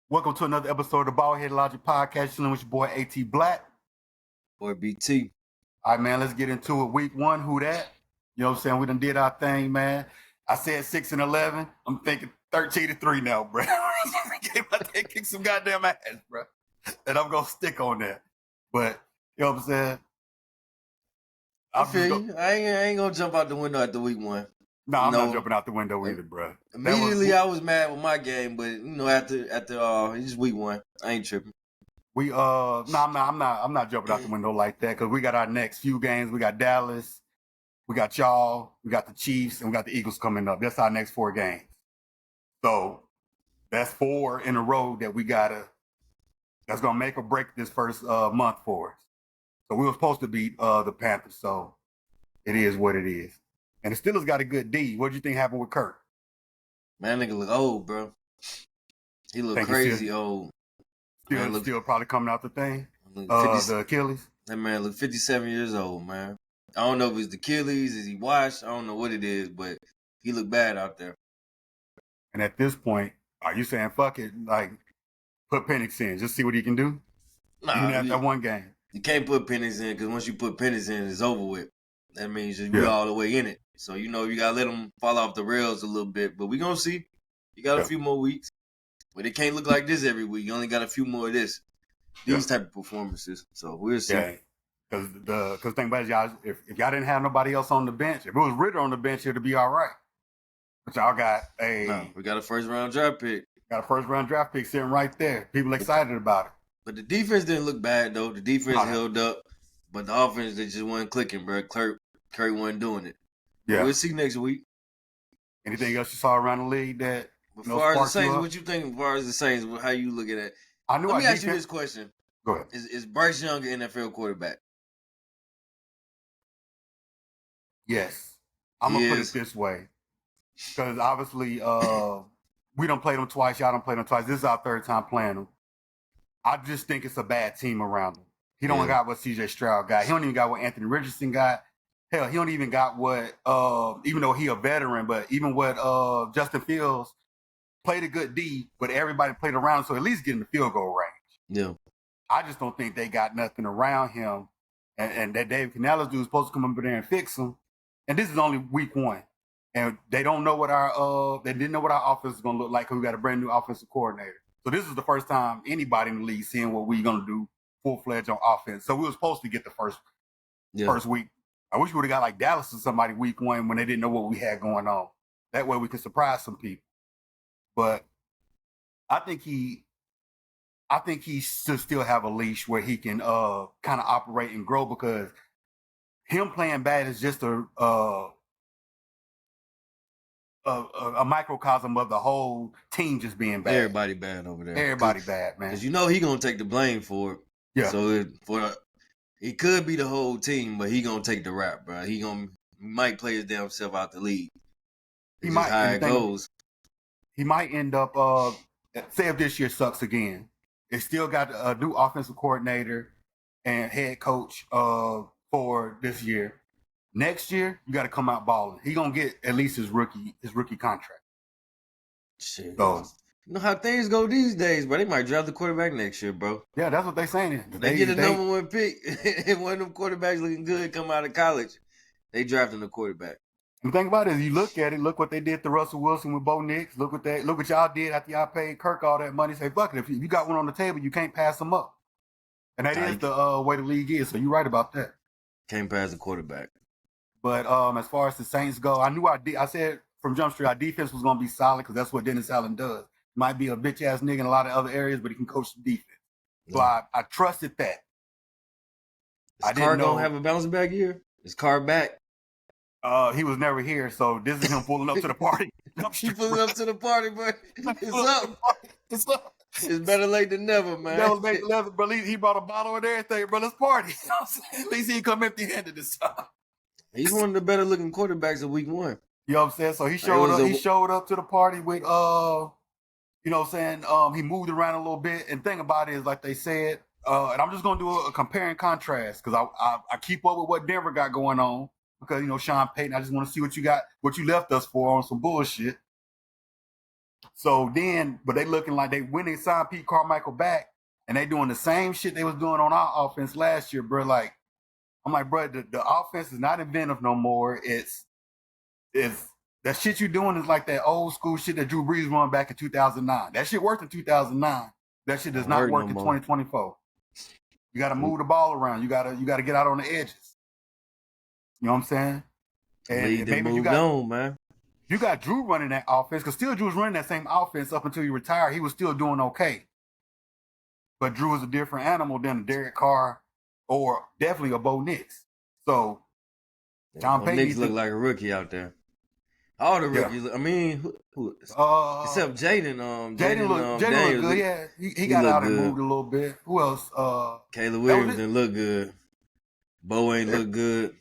Welcome to another episode of the Ballhead Logic Podcast. Chilling with your boy AT Black. Boy BT. All right, man, let's get into it. Week 1, who that? You know what I'm saying? We done did our thing, man. I said 6-11. I'm thinking 13-3 now, bro. They kick some goddamn ass, bro. And I'm going to stick on that. But, you know what I'm saying? I feel you. I ain't going to jump out the window after week 1. No, I'm not jumping out the window either, bro. Immediately, I was mad with my game, but after it's week 1, I ain't tripping. I'm not jumping out the window like that because we got our next few games. We got Dallas, we got y'all, we got the Chiefs, and we got the Eagles coming up. That's our next 4 games. So that's 4 in a row that that's gonna make or break this first month for us. So we were supposed to beat the Panthers, so it is what it is. And the Steelers got a good D. What do you think happened with Kirk? Man, nigga look old, bro. He look crazy old. Still probably coming out the thing. The Achilles. That man look 57 years old, man. I don't know if it's the Achilles, is he washed? I don't know what it is, but he look bad out there. And at this point, are you saying fuck it, like put Penix in, just see what he can do? Nah, even after that one game. You can't put Penix in because once you put Penix in, it's over with. That means you're all the way in it. So, you gotta let him fall off the rails a little bit. But we gonna see. You got a few more weeks. But it can't look like this every week. You only got a few more of these type of performances. So we'll see. Yeah. Because think about it, y'all, if y'all didn't have nobody else on the bench, if it was Ritter on the bench, it'd be all right. But y'all got we got a first round draft pick. Got a first round draft pick sitting right there. People excited about it. But the defense didn't look bad though. The defense held up. But the offense, they just wasn't clicking, bro. Curry wasn't doing it. Yeah. We'll see next week. Anything else you saw around the league that as far as the Saints, what you think as far as the Saints, how you look at it? Let me ask you this question. Go ahead. Is Bryce Young an NFL quarterback? Yes. I'm going to put it this way. Because obviously, we done played them twice. Y'all done played them twice. This is our 3rd time playing them. I just think it's a bad team around him. He don't got what C.J. Stroud got. He don't even got what Anthony Richardson got. Hell, he don't even got what, even though he a veteran, but even what Justin Fields played a good D, but everybody played around, so at least get in the field goal range. Yeah. I just don't think they got nothing around him, and that Dave Canales dude is supposed to come up there and fix him. And this is only week 1. And they don't know what they didn't know what our offense is going to look like because we got a brand new offensive coordinator. So this is the first time anybody in the league seeing what we're going to do full-fledged on offense. So we were supposed to get the first week. I wish we would have got like Dallas or somebody week 1 when they didn't know what we had going on. That way we could surprise some people. But I think he should still have a leash where he can kind of operate and grow because him playing bad is just a microcosm of the whole team just being bad. Everybody bad over there. Everybody bad, man. Because he gonna take the blame for it. Yeah. So it could be the whole team, but he gonna take the rap, bro. He might play his damn self out the league. He might. How it goes. He might end up. Say if this year sucks again, they still got a new offensive coordinator and head coach for this year. Next year, you got to come out balling. He gonna get at least his rookie contract. Shit. So, you know how things go these days, bro. They might draft the quarterback next year, bro. Yeah, that's what they saying. They get a number 1 pick, and one of them quarterbacks looking good come out of college. They drafting the quarterback. And the thing about it is, you look at it. Look what they did to Russell Wilson with Bo Nix. Look what y'all did after y'all paid Kirk all that money. Say, fuck it. If you got one on the table, you can't pass them up. And that is the way the league is. So you're right about that. Can't pass the quarterback. But as far as the Saints go, I knew I said from Jump Street our defense was going to be solid because that's what Dennis Allen does. Might be a bitch ass nigga in a lot of other areas, but he can coach the defense. So I trusted that. Is Carr gonna have a bounce back year? Is Carr back? He was never here, so this is him pulling up to the party. He pulling up to the party, bro. It's up. It's better late than never, man. That was late than never, bro. He brought a bottle and everything, bro. Let's party. At least he come empty-handed this time. He's one of the better looking quarterbacks of week 1. You know what I'm saying? So he showed up to the party with you know what I'm saying? He moved around a little bit. And the thing about it is, like they said, and I'm just gonna do a compare and contrast because I keep up with what Denver got going on because Sean Payton. I just want to see what you left us for on some bullshit. So then, but they looking like they when they signed Pete Carmichael back, and they doing the same shit they was doing on our offense last year, bro. Like, I'm like, bro, the offense is not inventive no more. It's that shit you doing is like that old school shit that Drew Brees run back in 2009. That shit worked in 2009. That shit does not work in 2024. You got to move the ball around. You got to get out on the edges. You know what I'm saying? And maybe you got on, man. You got Drew running that offense because still Drew's running that same offense up until he retired. He was still doing okay. But Drew is a different animal than a Derek Carr or definitely a Bo Nix. So John Payton Nix look like a rookie out there. All the rookies. Yeah. I mean, who except Jaden. Jaden look good. Yeah, he got out and moved a little bit. Who else? Caleb Williams didn't look good. Bo ain't look good.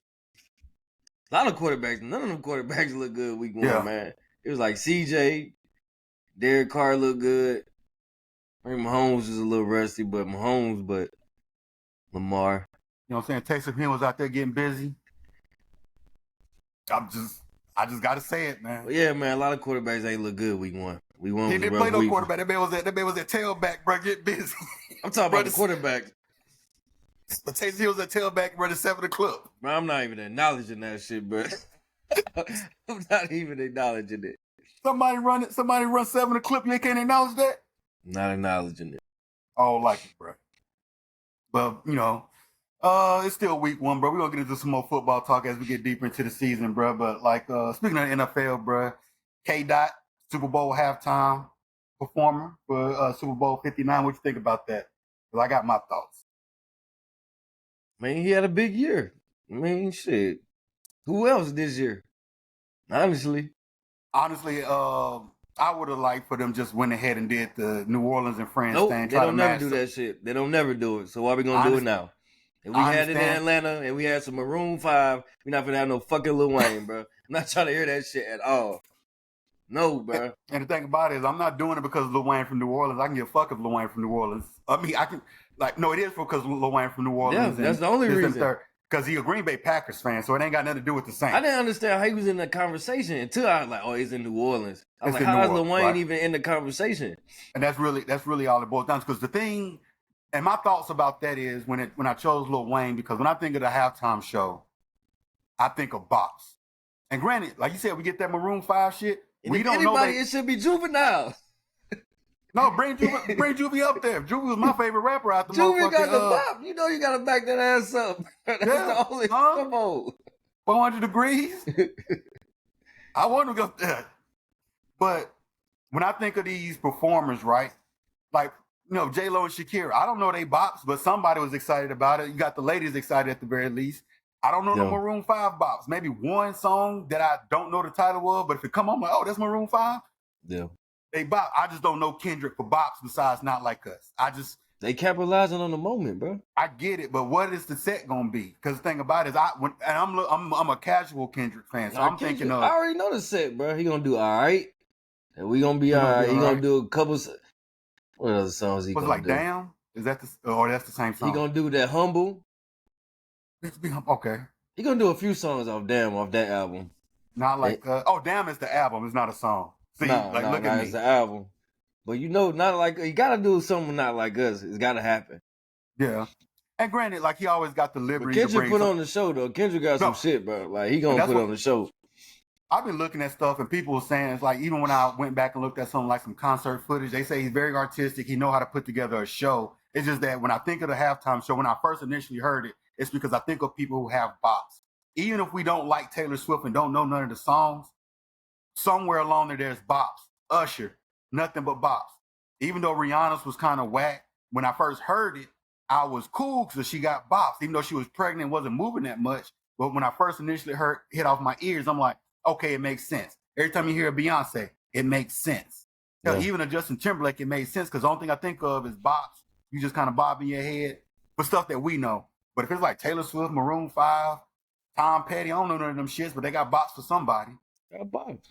A lot of quarterbacks. None of them quarterbacks look good week one, man. It was like CJ, Derek Carr looked good. I think Mahomes is a little rusty, but Lamar. You know what I'm saying? Taysom Hill was out there getting busy. I just gotta say it, man. Well, yeah, man. A lot of quarterbacks ain't look good week one. He didn't play no quarterback. That man was at tailback, bro. Get busy. I'm talking about the quarterback. But Taysom Hill was at tailback running 7 the clip. Bro, I'm not even acknowledging that shit, bro. I'm not even acknowledging it. Somebody run 7 the clip. You can't acknowledge that. Not acknowledging it. I don't like it, bro. But you know. It's still week one, bro. We're going to get into some more football talk as we get deeper into the season, bro. But, like, speaking of the NFL, bro, K-Dot, Super Bowl halftime performer for Super Bowl 59. What you think about that? Because I got my thoughts. Man, he had a big year. I mean, shit. Who else this year? Honestly, I would have liked for them just went ahead and did the New Orleans and Friends thing. They don't never do that shit. They don't never do it. So why are we going to do it now? If we had it in Atlanta and we had some Maroon 5, we're not gonna have no fucking Lil Wayne, bro. I'm not trying to hear that shit at all. No, bro. And the thing about it is, I'm not doing it because of Lil Wayne from New Orleans. I can give a fuck if Lil Wayne from New Orleans. I mean, I can, like, no, it is because Lil Wayne from New Orleans. Yeah, that's the only reason. Because he's a Green Bay Packers fan, so it ain't got nothing to do with the Saints. I didn't understand how he was in the conversation until I was like, oh, he's in New Orleans. I was like, how is Lil Wayne even in the conversation? And that's really all it boils down to. Because the thing. And my thoughts about that is when I chose Lil Wayne, because when I think of the halftime show, I think of bops. And granted, like you said, we get that Maroon 5 shit. We don't know that it should be Juvenile. No, bring Juvie up there. Juvie was my favorite rapper out the Juvie got the bop. You know you gotta back that ass up. That's the only come on. 400 degrees. I want to go there. But when I think of these performers, right? Like, you know, J-Lo and Shakira, I don't know they bops, but somebody was excited about it. You got the ladies excited at the very least. I don't know the Maroon 5 bops. Maybe one song that I don't know the title of, but if it come on, I'm like, oh, that's Maroon 5? Yeah. They bop. I just don't know Kendrick for bops besides Not Like Us. They capitalizing on the moment, bro. I get it, but what is the set gonna be? Because the thing about it is, I'm a casual Kendrick fan, so I'm thinking of. I already know the set, bro. He gonna do all right, and we gonna be all right. He gonna do a couple. What other songs he gonna do? Like Damn? Is that or that's the same song? He gonna do that Humble. Okay. He gonna do a few songs off Damn off that album. Not like Damn is the album. It's not a song. See, look at me. It's the album. But you know, Not Like you gotta do something Not Like Us. It's gotta happen. Yeah. And granted, like he always got the liberty. But Kendrick put on the show though. Kendrick got some shit, bro. Like he gonna put on the show. I've been looking at stuff and people were saying it's like even when I went back and looked at something like some concert footage, they say he's very artistic. He know how to put together a show. It's just that when I think of the halftime show, when I first initially heard it, it's because I think of people who have bops. Even if we don't like Taylor Swift and don't know none of the songs, somewhere along there's bops. Usher, nothing but bops. Even though Rihanna's was kind of whack, when I first heard it, I was cool because she got bops. Even though she was pregnant and wasn't moving that much. But when I first initially hit off my ears, I'm like, okay, it makes sense. Every time you hear a Beyonce, it makes sense. Yeah. Even a Justin Timberlake, it made sense because the only thing I think of is bops. You just kind of bob in your head for stuff that we know. But if it's like Taylor Swift, Maroon 5, Tom Petty, I don't know none of them shits, but they got bops for somebody. Got bops.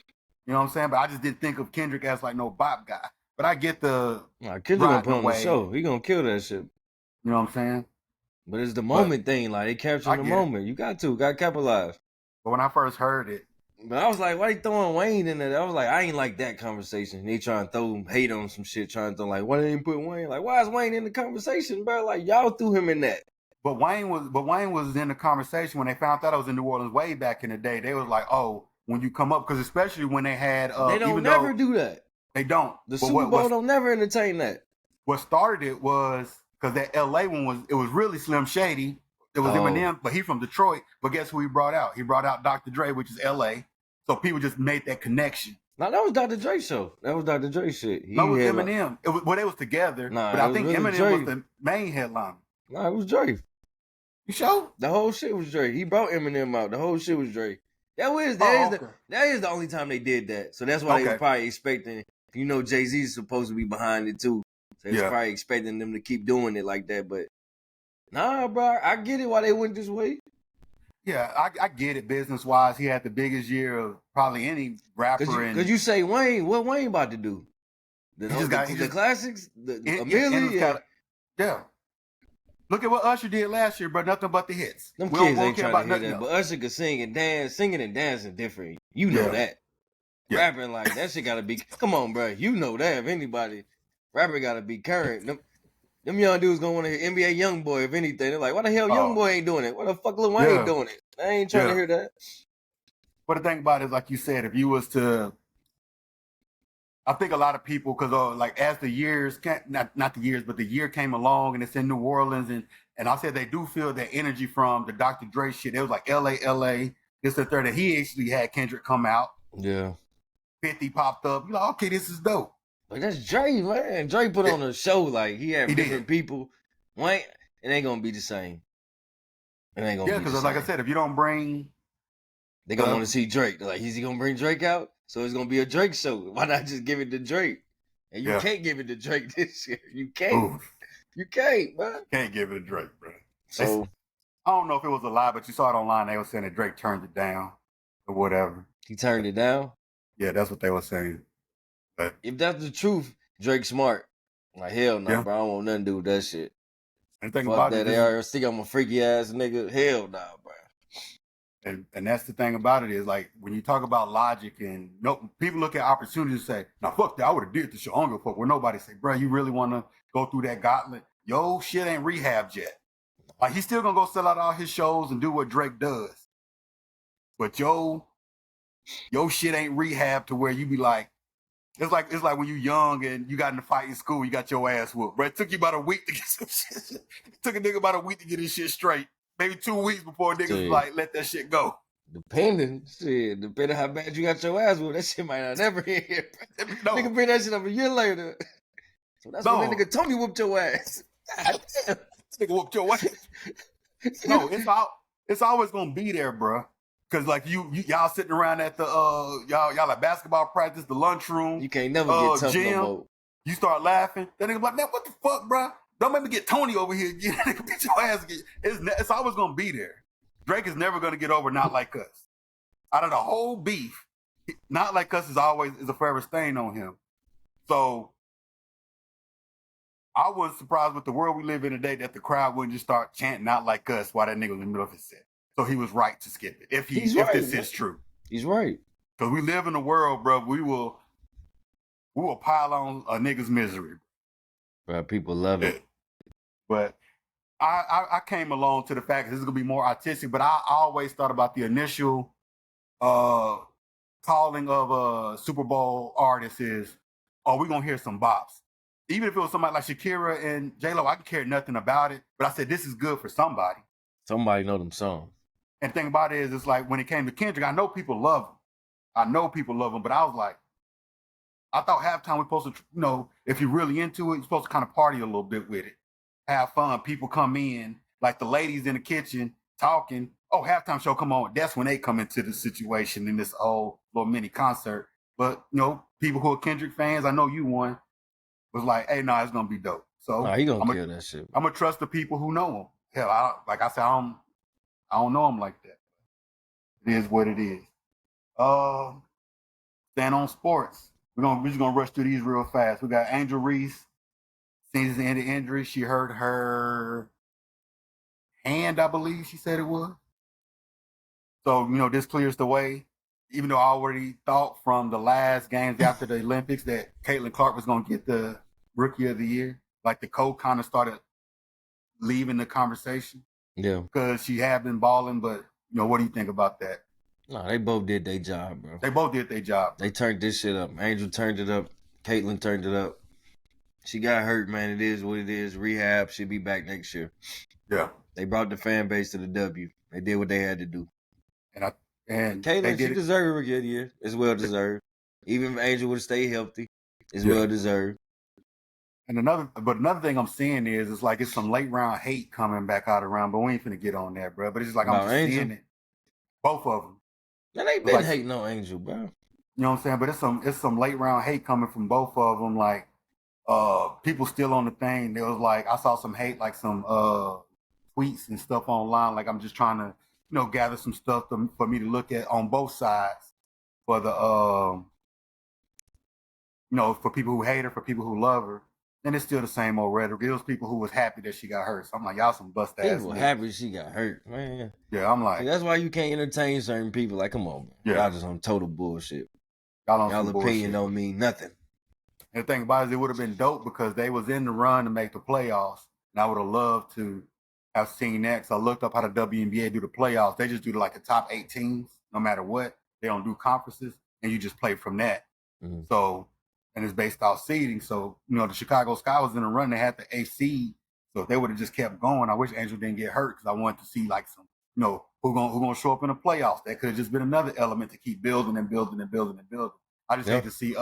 You know what I'm saying? But I just didn't think of Kendrick as like no bop guy. But I get the Kendrick gonna put on the show. He gonna kill that shit. You know what I'm saying? But it's the moment thing. Like they capture the moment. You got to capitalize. But when I first heard it, But I was like, why they throwing Wayne in there? I was like, I ain't like that conversation. They trying to throw hate on some shit, trying to throw like, why they ain't put Wayne? Like, why is Wayne in the conversation, bro? Like, y'all threw him in that. But Wayne was in the conversation when they found out I was in New Orleans way back in the day. They was like, oh, when you come up, because especially when they had they don't never do that. They don't. The Super Bowl don't never entertain that. What started it was because that LA one was really Slim Shady. It was Eminem, but he from Detroit. But guess who he brought out? He brought out Dr. Dre, which is LA. So people just made that connection. No, that was Dr. Dre show. That was Dr. Dre shit. No, it was Eminem. They was together. But I think really Eminem Dre. Was the main headliner. No, it was Dre. You sure? The whole shit was Dre. He brought Eminem out. The whole shit was Dre. That is the only time they did that. So that's why they were probably expecting. You know, Jay-Z's supposed to be behind it too. So they was probably expecting them to keep doing it like that. But nah, bro, I get it why they went this way. Yeah, I get it. Business wise, he had the biggest year of probably any rapper. Because you say Wayne, what Wayne about to do? The classics, the Amelia. Yeah. Look at what Usher did last year, bro. Nothing but the hits. Them kids ain't trying to hear that. But Usher could sing and dance. Singing and dancing different. You know that. Yeah. Rapping like that shit gotta be. Come on, bro. You know that. If anybody, rapper gotta be current. Them young dudes gonna want to hear NBA YoungBoy. If anything, they're like, "Why the hell YoungBoy ain't doing it? Why the fuck Lil Wayne doing it? I ain't trying to hear that." But the thing about it is, like you said, if you was to, I think a lot of people, because like as the years, not the years, but the year came along and it's in New Orleans, and I said they do feel that energy from the Dr. Dre shit. It was like LA, this the third that he actually had Kendrick come out. Yeah. 50 popped up. You're like, okay, this is dope. Like that's Dre, man. Dre put on a show like he had different people. Wayne, it ain't gonna be the same. It ain't gonna be the same. Because like I said, if you don't bring, they gonna want to see Drake. They're like, is he gonna bring Drake out? So it's gonna be a Drake show. Why not just give it to Drake? And you can't give it to Drake this year. You can't. You can't, man. Can't give it to Drake, bro. So I don't know if it was a lie, but you saw it online. They were saying that Drake turned it down or whatever. He turned it down? Yeah, that's what they were saying. But if that's the truth, Drake's smart. Like, hell no, bro. I don't want nothing to do with that shit. And think about that. They already think I'm a freaky ass nigga. Hell no, bro. And that's the thing about it is, like, when you talk about logic and people look at opportunities and say, "Now fuck that, I would have did this shit. I don't give a fuck." Where nobody say, "Bro, you really want to go through that gauntlet? Yo, shit ain't rehabbed yet." Like, he's still gonna go sell out all his shows and do what Drake does, but yo shit ain't rehabbed to where you be like, it's like when you young and you got in a fight in school, you got your ass whooped. Bro, it took you about a week to get some shit. It took a nigga about a week to get his shit straight. Maybe 2 weeks before niggas like let that shit go. Depending how bad you got your ass whooped, that shit might not never hit here. No. Nigga bring that shit up a year later. So that's when that nigga Tony whooped your ass. This nigga whooped your ass. No, it's always gonna be there, bro. Cause like y'all sitting around at the y'all at basketball practice, the lunchroom. You can't never get tough gym, no more. You start laughing. That nigga like, man, what the fuck, bro? Don't make me get Tony over here again. Get your ass again. It's always gonna be there. Drake is never gonna get over Not Like Us. Out of the whole beef, Not Like Us is a forever stain on him. So I wasn't surprised with the world we live in today that the crowd wouldn't just start chanting Not Like Us while that nigga was in the middle of his set. So he was right to skip it. If this is true. He's right. Because we live in a world, bro, we will pile on a nigga's misery. Bro, people love it. But I came along to the fact that this is gonna be more artistic, but I always thought about the initial calling of a Super Bowl artist is, oh, we're gonna hear some bops. Even if it was somebody like Shakira and J-Lo, I could care nothing about it. But I said, this is good for somebody. Somebody know them songs. And the thing about it is, it's like when it came to Kendrick, I know people love him. But I was like, I thought halftime we're supposed to, if you're really into it, you're supposed to kind of party a little bit with it. Have fun. People come in, like the ladies in the kitchen talking. Oh, halftime show, come on. That's when they come into the situation in this whole little mini concert. But, people who are Kendrick fans, I know you one, was like, hey, it's going to be dope. So he going to kill that shit. I'm going to trust the people who know him. Hell, like I said, I don't know him like that. It is what it is. Staying on sports. We're just gonna rush through these real fast. We got Angel Reese, season ending injury. She hurt her hand, I believe she said it was. So, this clears the way. even though I already thought from the last games after the Olympics that Caitlin Clark was going to get the Rookie of the Year, like the coach kind of started leaving the conversation. Yeah. Because she had been balling, but, what do you think about that? No, they both did their job, bro. They both did their job. They turned this shit up. Angel turned it up. Caitlin turned it up. She got hurt, man. It is what it is. Rehab. She'll be back next year. Yeah. They brought the fan base to the W. They did what they had to do. And Caitlin, she deserved a Rookie of the Year. It's well deserved. Even if Angel would have stayed healthy, it's well deserved. And another thing I'm seeing is it's like it's some late round hate coming back out around, but we ain't finna get on that, bro. But it's just like I'm just seeing it. Both of them. Man, they been hating on Angel, bro. You know what I'm saying? But it's some late round hate coming from both of them. Like people still on the thing. There was like I saw some hate, like some tweets and stuff online. Like I'm just trying to gather some stuff for me to look at on both sides for the for people who hate her, for people who love her. And it's still the same old rhetoric. It was people who was happy that she got hurt. So I'm like, y'all some bust ass. People happy she got hurt, man. Yeah, I'm like, that's why you can't entertain certain people. Like, come on, man. Yeah. Y'all just on total bullshit. Y'all opinion don't mean nothing. And the thing about it is it would have been dope because they was in the run to make the playoffs. And I would have loved to have seen that. Because I looked up how the WNBA do the playoffs. They just do like the top 8 teams, no matter what. They don't do conferences. And you just play from that. Mm-hmm. So, and it's based off seeding. So, the Chicago Sky was in the run. They had the 8th seed. So if they would have just kept going, I wish Angel didn't get hurt because I wanted to see like some, who gonna show up in the playoffs. That could have just been another element to keep building and building and building and building. I just hate to see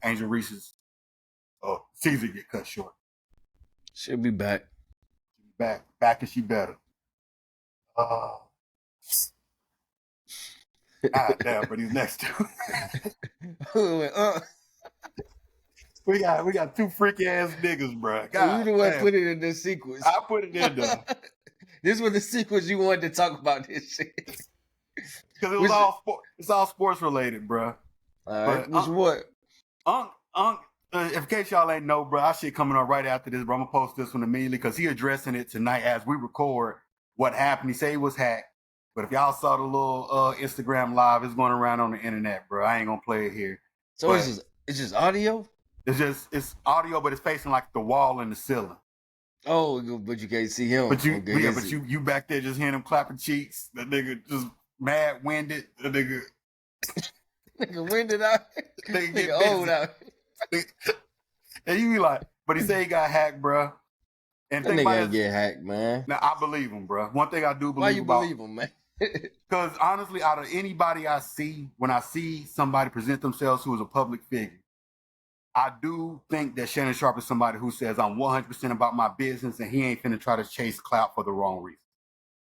Angel Reese's season get cut short. She'll be back. Back and she better. God damn, but he's next to. We got 2 freaky ass niggas, bro. God, you the one put it in this sequence. I put it in there. This was the sequence you wanted to talk about this shit. Because it was all sport. It's all sports related, bro. All right. Which what? In case y'all ain't know, bro, our shit coming on right after this, bro. I'm gonna post this one immediately because he addressing it tonight as we record what happened. He said he was hacked, but if y'all saw the little Instagram live, it's going around on the internet, bro. I ain't gonna play it here. So it's just audio. It's audio, but it's facing like the wall and the ceiling. Oh, but you can't see him. But you back there just hearing him clapping cheeks. The nigga just mad winded. The nigga winded out. Nigga old out. And you be like, but he said he got hacked, bro. And that nigga ain't get hacked, man. Now I believe him, bro. One thing I do believe. Why you believe him, man? Because honestly, out of anybody I see, when I see somebody present themselves who is a public figure, I do think that Shannon Sharpe is somebody who says I'm 100% about my business and he ain't finna try to chase clout for the wrong reason.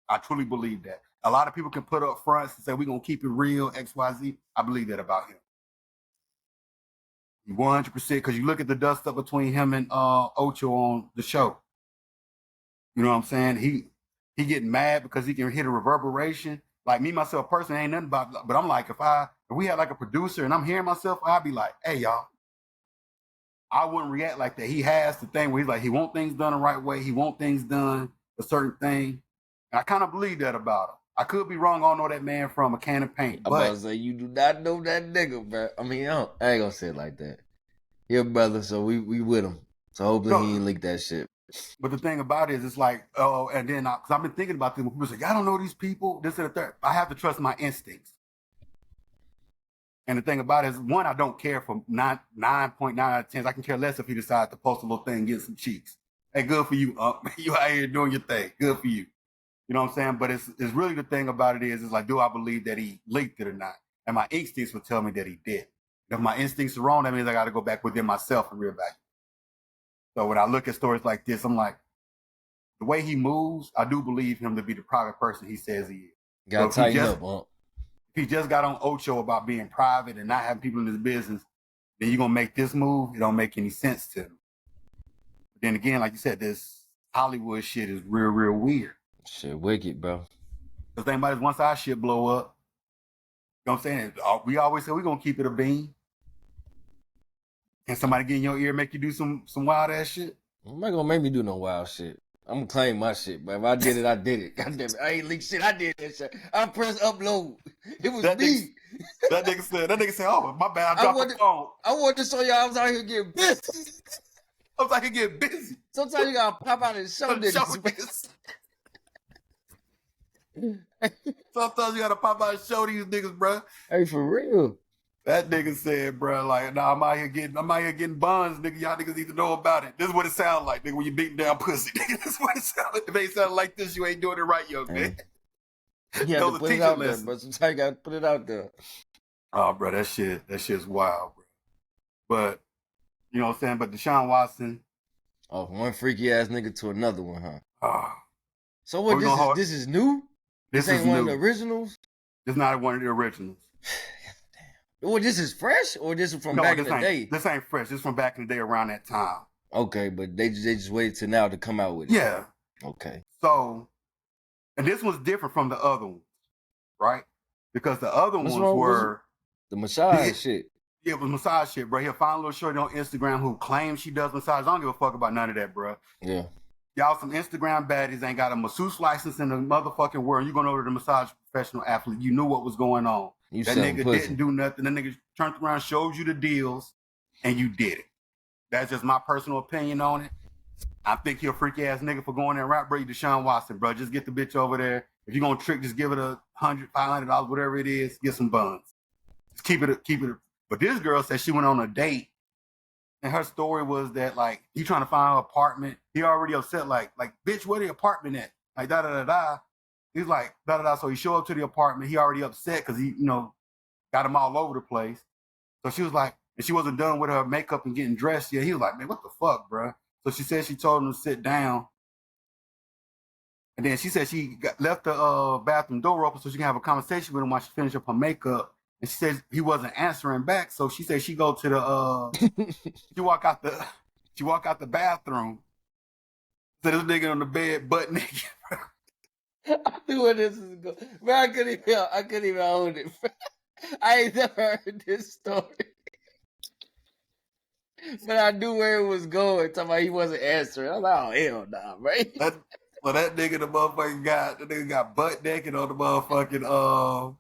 I truly believe that. A lot of people can put up fronts and say we're gonna keep it real, XYZ. I believe that about him. 100%, because you look at the dust up between him and Ocho on the show. You know what I'm saying? He getting mad because he can hit a reverberation. Like me, myself, personally, ain't nothing about, but I'm like, if we had like a producer and I'm hearing myself, I'd be like, hey, y'all. I wouldn't react like that. He has the thing where he's like, he want things done the right way. He want things done a certain thing. And I kind of believe that about him. I could be wrong. I don't know that man from a can of paint. I'm about to say, you do not know that nigga, bro. I mean, I ain't gonna say it like that. He a brother, so we with him. So hopefully he ain't leak that shit. But the thing about it is, it's like, and then, because I've been thinking about this, when people say, y'all don't know these people, this and the third. I have to trust my instincts. And the thing about it is, one, I don't care for 9.9 out of 10. I can care less if he decides to post a little thing and get some cheeks. Hey, good for you, you out here doing your thing. Good for you. You know what I'm saying? But it's really the thing about it is, it's like, do I believe that he leaked it or not? And my instincts would tell me that he did. If my instincts are wrong, that means I got to go back within myself and reevaluate. So when I look at stories like this, I'm like, the way he moves, I do believe him to be the private person he says he is. Got to tighten up, huh? If he just got on Ocho about being private and not having people in his business, then you're going to make this move. It don't make any sense to him. But then again, like you said, this Hollywood shit is real, real weird. Shit wicked, bro. The thing about it is once our shit blow up, you know what I'm saying? We always say we're going to keep it a bean. And somebody get in your ear make you do some wild ass shit? I'm not going to make me do no wild shit. I'm gonna claim my shit, but if I did it, I did it. God damn it, I ain't leaked shit. I did that shit. I pressed upload. It was me. That nigga said, "Oh, my bad, I dropped the phone." I wanted to show y'all I was out here getting busy. I was out here getting busy. Sometimes you gotta pop out and show niggas. Sometimes you gotta pop out and show these niggas, bro. Hey, for real. That nigga said, bro, like, nah, I'm out here getting buns, nigga. Y'all niggas need to know about it. This is what it sounds like, nigga, when you beating down pussy. Nigga, this is what it sounds like. If it ain't sounding like this, you ain't doing it right, young man. You have to put it out there, bro. Sometimes you gotta put it out there. Oh, bro, that shit's wild, bro. But, you know what I'm saying? But Deshaun Watson. Oh, from one freaky ass nigga to another one, huh? So what? This is new? This ain't one of the originals? It's not one of the originals. Well, this is fresh, or this is from back in the day? This ain't fresh. This is from back in the day around that time. Okay, but they just waited till now to come out with it. Yeah. Okay. So, and this was different from the other ones, right? Because the other ones were the massage shit. Yeah, it was massage shit, bro. He'll find a little shorty on Instagram who claims she does massage. I don't give a fuck about none of that, bro. Yeah. Y'all some Instagram baddies ain't got a masseuse license in the motherfucking world. You going over to the massage professional athlete. You knew what was going on. That nigga didn't do nothing. That nigga turned around, showed you the deals, and you did it. That's just my personal opinion on it. I think he a freaky ass nigga for going there, right, bro? Deshaun Watson, bro. Just get the bitch over there. If you're gonna trick, just give it $100, $500, whatever it is. Get some buns. Just keep it. But this girl said she went on a date, and her story was that like he trying to find her apartment. He already upset, like bitch, where the apartment at? Like da da da da. He's like da da da. So he show up to the apartment. He already upset because he got him all over the place. So she was like, and she wasn't done with her makeup and getting dressed yet. He was like, man, what the fuck, bro? So she said she told him to sit down. And then she said she left the bathroom door open so she can have a conversation with him while she finished up her makeup. And she said he wasn't answering back. So she said she go to the she walk out the bathroom. So this nigga on the bed butt naked. I knew where this is going. Bro, I couldn't even hold it. I ain't never heard this story. But I knew where it was going. Talking about he wasn't answering. I was like, oh, hell nah, right? That nigga the nigga got butt naked on the motherfucking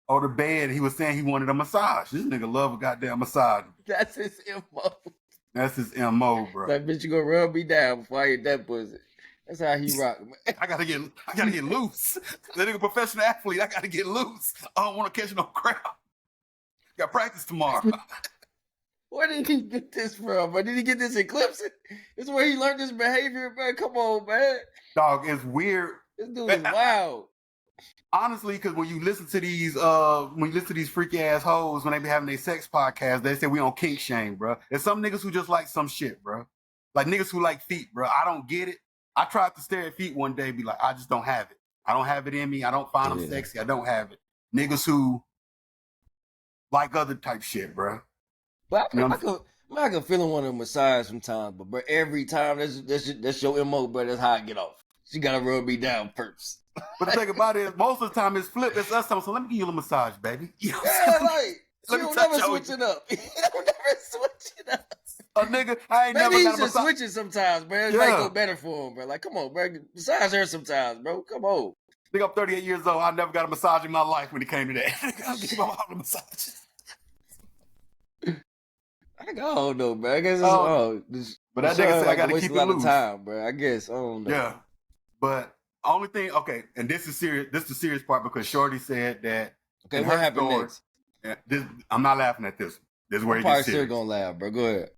on the bed. He was saying he wanted a massage. This nigga love a goddamn massage. That's his MO. That's his MO, bro. That bitch, you gonna rub me down before I hit that pussy. That's how he rock, man. I gotta get loose. That nigga professional athlete. I gotta get loose. I don't want to catch no crowd. Got practice tomorrow. Where did he get this from? But did he get this in Clemson? This is where he learned this behavior, man. Come on, man. Dog, it's weird. This dude is wild. Honestly, because when you listen to these freaky ass hoes when they be having their sex podcast, they say we on kink shame, bro. There's some niggas who just like some shit, bro. Like niggas who like feet, bro. I don't get it. I tried to stare at feet one day, be like, I just don't have it. I don't have it in me. I don't find them sexy. I don't have it. Niggas who like other type shit, bro. But I can feel one of them massage sometimes, but bro, every time that's your MO, bro. That's how I get off. She gotta rub me down first. But the thing about it is, most of the time it's flip. It's us. So let me give you a massage, baby. You know you don't never switch it up. You don't never switch it up. A nigga, I ain't Maybe never got a just massage. switching sometimes, bro. It might go better for him, bro. Like, come on, bro. Massage her sometimes, bro. Come on. Nigga, I'm 38 years old. I never got a massage in my life when it came to that. I'll give my mom a massage. I don't know, bro. I guess it's but that nigga said I gotta keep it loose. Time, bro. I guess I don't know. Yeah, but only thing, okay, and this is serious. This is the serious part because Shorty said that. Okay, what happened next? I'm not laughing at this. This is where I'm probably still gonna laugh, bro. Go ahead.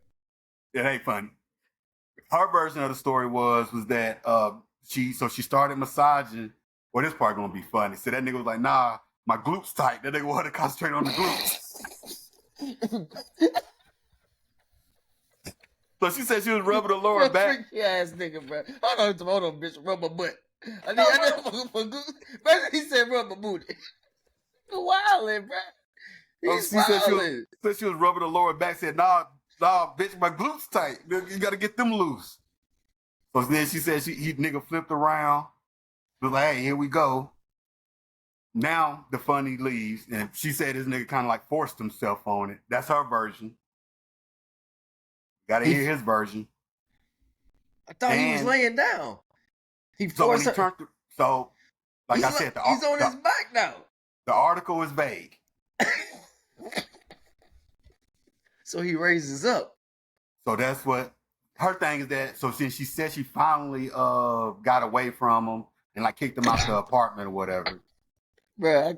It ain't funny. Her version of the story was that she started massaging. Well, this part gonna be funny. So that nigga was like, nah, my glutes tight. That nigga wanted to concentrate on the glutes. So she said she was rubbing the lower back. Freaky ass nigga, bro. Hold on, bitch. Rub my butt. I need he said rub my booty. You wildin', bro. He's wildin'. Said she was rubbing the lower back. Said, nah, bitch, my glutes tight. You gotta get them loose. So then she said he nigga flipped around. Was like, hey, here we go. Now the funny leaves, and she said this nigga kind of like forced himself on it. That's her version. Gotta hear his version. I thought he was laying down. So when he turned, like I said, he's on his back now. The article is vague. So he raises up. So that's what her thing is. That so since she said she finally got away from him and like kicked him out the apartment or whatever. Bro,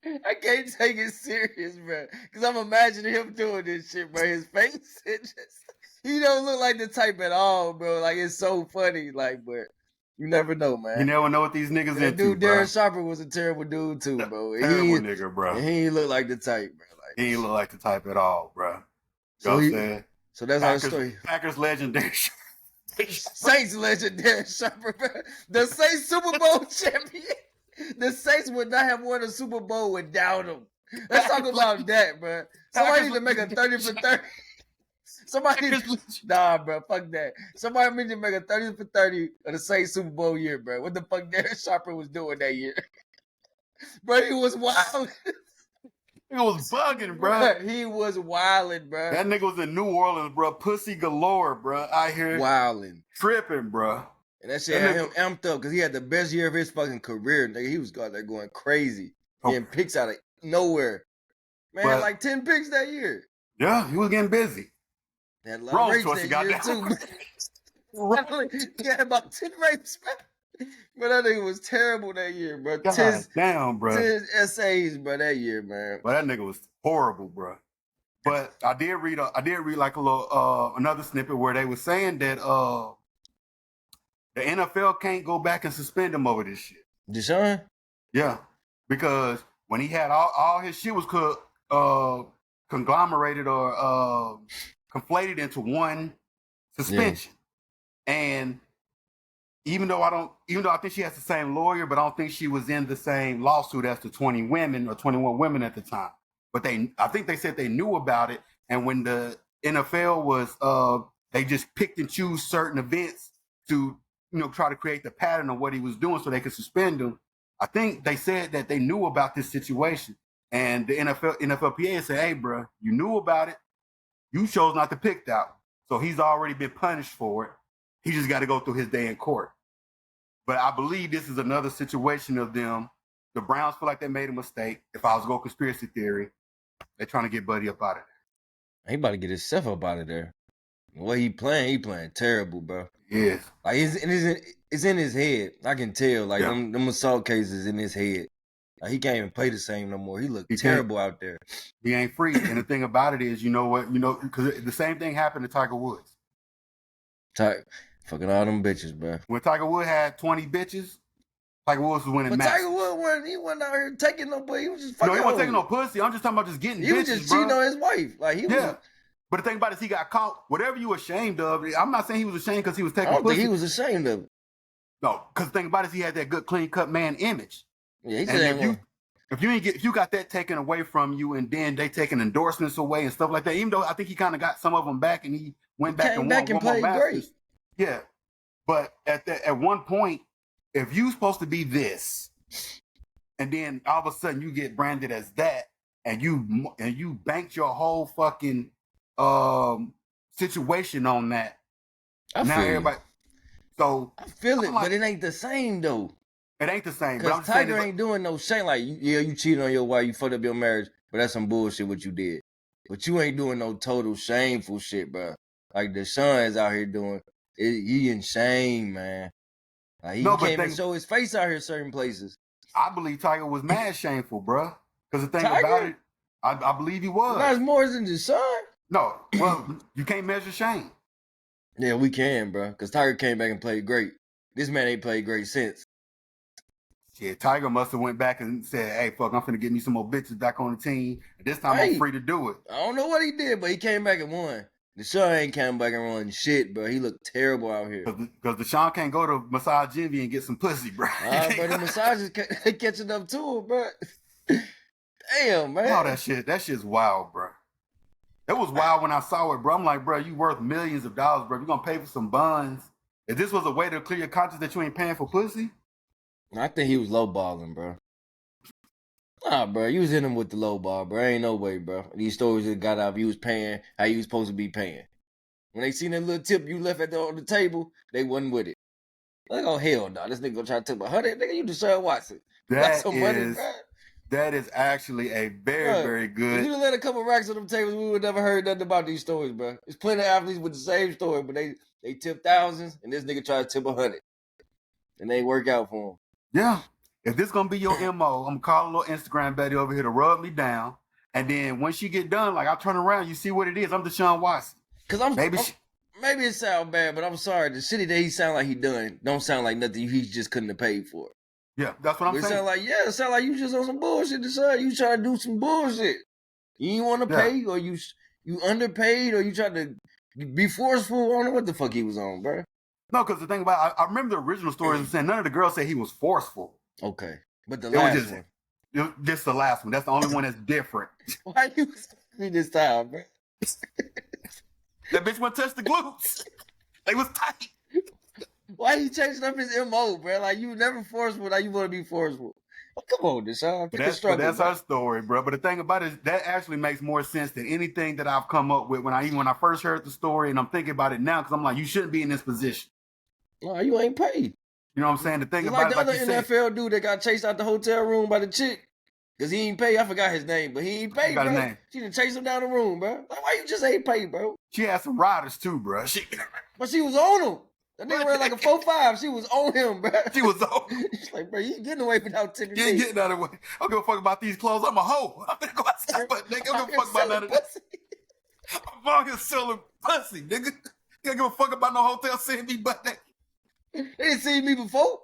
I can't take it serious, bro. Because I'm imagining him doing this shit, bro. His face, he don't look like the type at all, bro. Like, it's so funny. Like, but you never know, man. You never know what these niggas into, dude, Darren Sharpe was a terrible dude, too, bro. Terrible nigga, bro. He ain't look like the type, bro. Like, he ain't look like the type at all, bro. You know what I'm saying? So that's how the story. Packers legendary. Saints legendary Sharpe, bro. The Saints Super Bowl champion. The Saints would not have won a Super Bowl without him. Let's talk about that, bro. Somebody need to make a 30 for 30. Nah, bro, fuck that. Somebody need to make a 30 for 30 of the Saints Super Bowl year, bro. What the fuck Darren Sharpe was doing that year? Bro, he was wild. He was bugging, bro. He was wilding, bro. That nigga was in New Orleans, bro. Pussy galore, bro. I hear wilding, tripping, bro. And that shit had him amped up because he had the best year of his fucking career. Nigga, he was out there going crazy, getting picks out of nowhere. Man, had like 10 picks that year. Yeah, he was getting busy. Had a lot of rapes that year too. He had about 10 rapes, man. But that nigga was terrible that year, bro. Damn, bro. 10 essays, bro, that year, man. But that nigga was horrible, bro. But I did read like a little another snippet where they were saying that the NFL can't go back and suspend him over this shit. Deshaun? Yeah, because when he had all his shit was conglomerated or conflated into one suspension, and even though I think she has the same lawyer, but I don't think she was in the same lawsuit as the 20 women or 21 women at the time. But I think they said they knew about it, and when the NFL was, they just picked and choose certain events to try to create the pattern of what he was doing so they could suspend him. I think they said that they knew about this situation, and the NFLPA said, "Hey, bro, you knew about it. You chose not to pick that, so he's already been punished for it. He just got to go through his day in court." But I believe this is another situation of them. The Browns feel like they made a mistake. If I was to go conspiracy theory, they're trying to get Buddy up out of there. He about to get himself up out of there. The way he playing terrible, bro. Yes. Like it's in his head. I can tell. Like them assault cases in his head. Like he can't even play the same no more. He look terrible out there. He ain't free. And the thing about it is, because the same thing happened to Tiger Woods. Fucking all them bitches, bro. When Tiger Woods had 20 bitches, Tiger Woods was winning matches. Tiger Woods wasn't out here taking no pussy. He was just fucking. No, he wasn't taking no pussy. I'm just talking about just getting bitches, He was just cheating on his wife. Like he was. But the thing about it is he got caught. Whatever you ashamed of, I'm not saying he was ashamed because he was taking pussy. I don't think he was ashamed of it. No, because the thing about it is he had that good, clean-cut man image. Yeah, he said if you got that taken away from you and then they taking endorsements away and stuff like that, even though I think he kind of got some of them back and he went back and won more Masters. Yeah. But at one point, if you supposed to be this, and then all of a sudden you get branded as that, and you banked your whole fucking situation on that. I feel it, but it ain't the same though. It ain't the same. Because Tiger ain't doing no shame. Like, you cheated on your wife, you fucked up your marriage, but that's some bullshit what you did. But you ain't doing no total shameful shit, bro. Like Deshaun is out here doing. He in shame, man. Like, he can't even show his face out here certain places. I believe Tiger was mad shameful, bro. Because the thing about it, I believe he was. That's more than Deshaun. No, well, you can't measure shame. Yeah, we can, bro. Because Tiger came back and played great. This man ain't played great since. Yeah, Tiger must have went back and said, "Hey, fuck, I'm finna get me some more bitches back on the team. And this time I'm free to do it." I don't know what he did, but he came back and won. Deshaun ain't came back and won shit, bro. He looked terrible out here. Because Deshaun can't go to Massage Envy and get some pussy, bro. But the massages catching up to him, bro. Damn, man. Oh, that shit's wild, bro. It was wild when I saw it, bro. I'm like, bro, you worth millions of dollars, bro. You're going to pay for some buns. If this was a way to clear your conscience that you ain't paying for pussy? I think he was lowballing, bro. Nah, bro, you was in him with the low ball, bro. Ain't no way, bro. These stories that got out, you was paying how you was supposed to be paying. When they seen that little tip you left on the table, they wasn't with it. Like, oh hell no, this nigga gonna try to tip 100. Nigga, you Deshaun Watson. You got some money, bro. That is actually a very good. If you'd have let a couple racks on them tables, we would never heard nothing about these stories, bro. There's plenty of athletes with the same story, but they tip thousands, and this nigga tried to tip 100, and they ain't work out for him. Yeah. If this gonna be your MO, I'm gonna call a little Instagram buddy over here to rub me down, and then when she get done, like I turn around, you see what it is. I'm Deshaun Watson. Cause maybe it sound bad, but I'm sorry. The shit that he sound like he done don't sound like nothing he just couldn't have paid for. Yeah, that's what I'm saying. It sound like you just on some bullshit. Deshaun. You trying to do some bullshit. You ain't want to pay, or you underpaid, or you tried to be forceful. I don't know what the fuck he was on, bro. No, because the thing about I remember the original stories and saying none of the girls said he was forceful. Okay, but the last one, just the last one. That's the only one that's different. Why you me this time, bro? That bitch went touch the glutes. They was tight. Why he changing up his MO, bro? Like, you never forceful, now you want to be forceful. Oh, come on, Deshaun. That's our story, bro. But the thing about it is that actually makes more sense than anything that I've come up with when I first heard the story, and I'm thinking about it now because I'm like, you shouldn't be in this position. No, you ain't paid. You know what I'm saying? The thing it's about like it, the other NFL dude that got chased out the hotel room by the chick because he ain't paid. I forgot his name, but he ain't paid, bro. His name. She done chased him down the room, bro. Like, why you just ain't paid, bro? She had some riders too, bro. But she was on him. That nigga ran like a 4.5. She was on him, bro. She was on him. She's like, bro, you ain't getting away without tipping. You ain't getting out of the way. I don't give a fuck about these clothes. I'm a hoe. I'm gonna go outside, but nigga, I don't give a fuck about none of that. I'm out here selling pussy, nigga. You don't give a fuck about no hotel seeing me butt naked. They didn't see me before.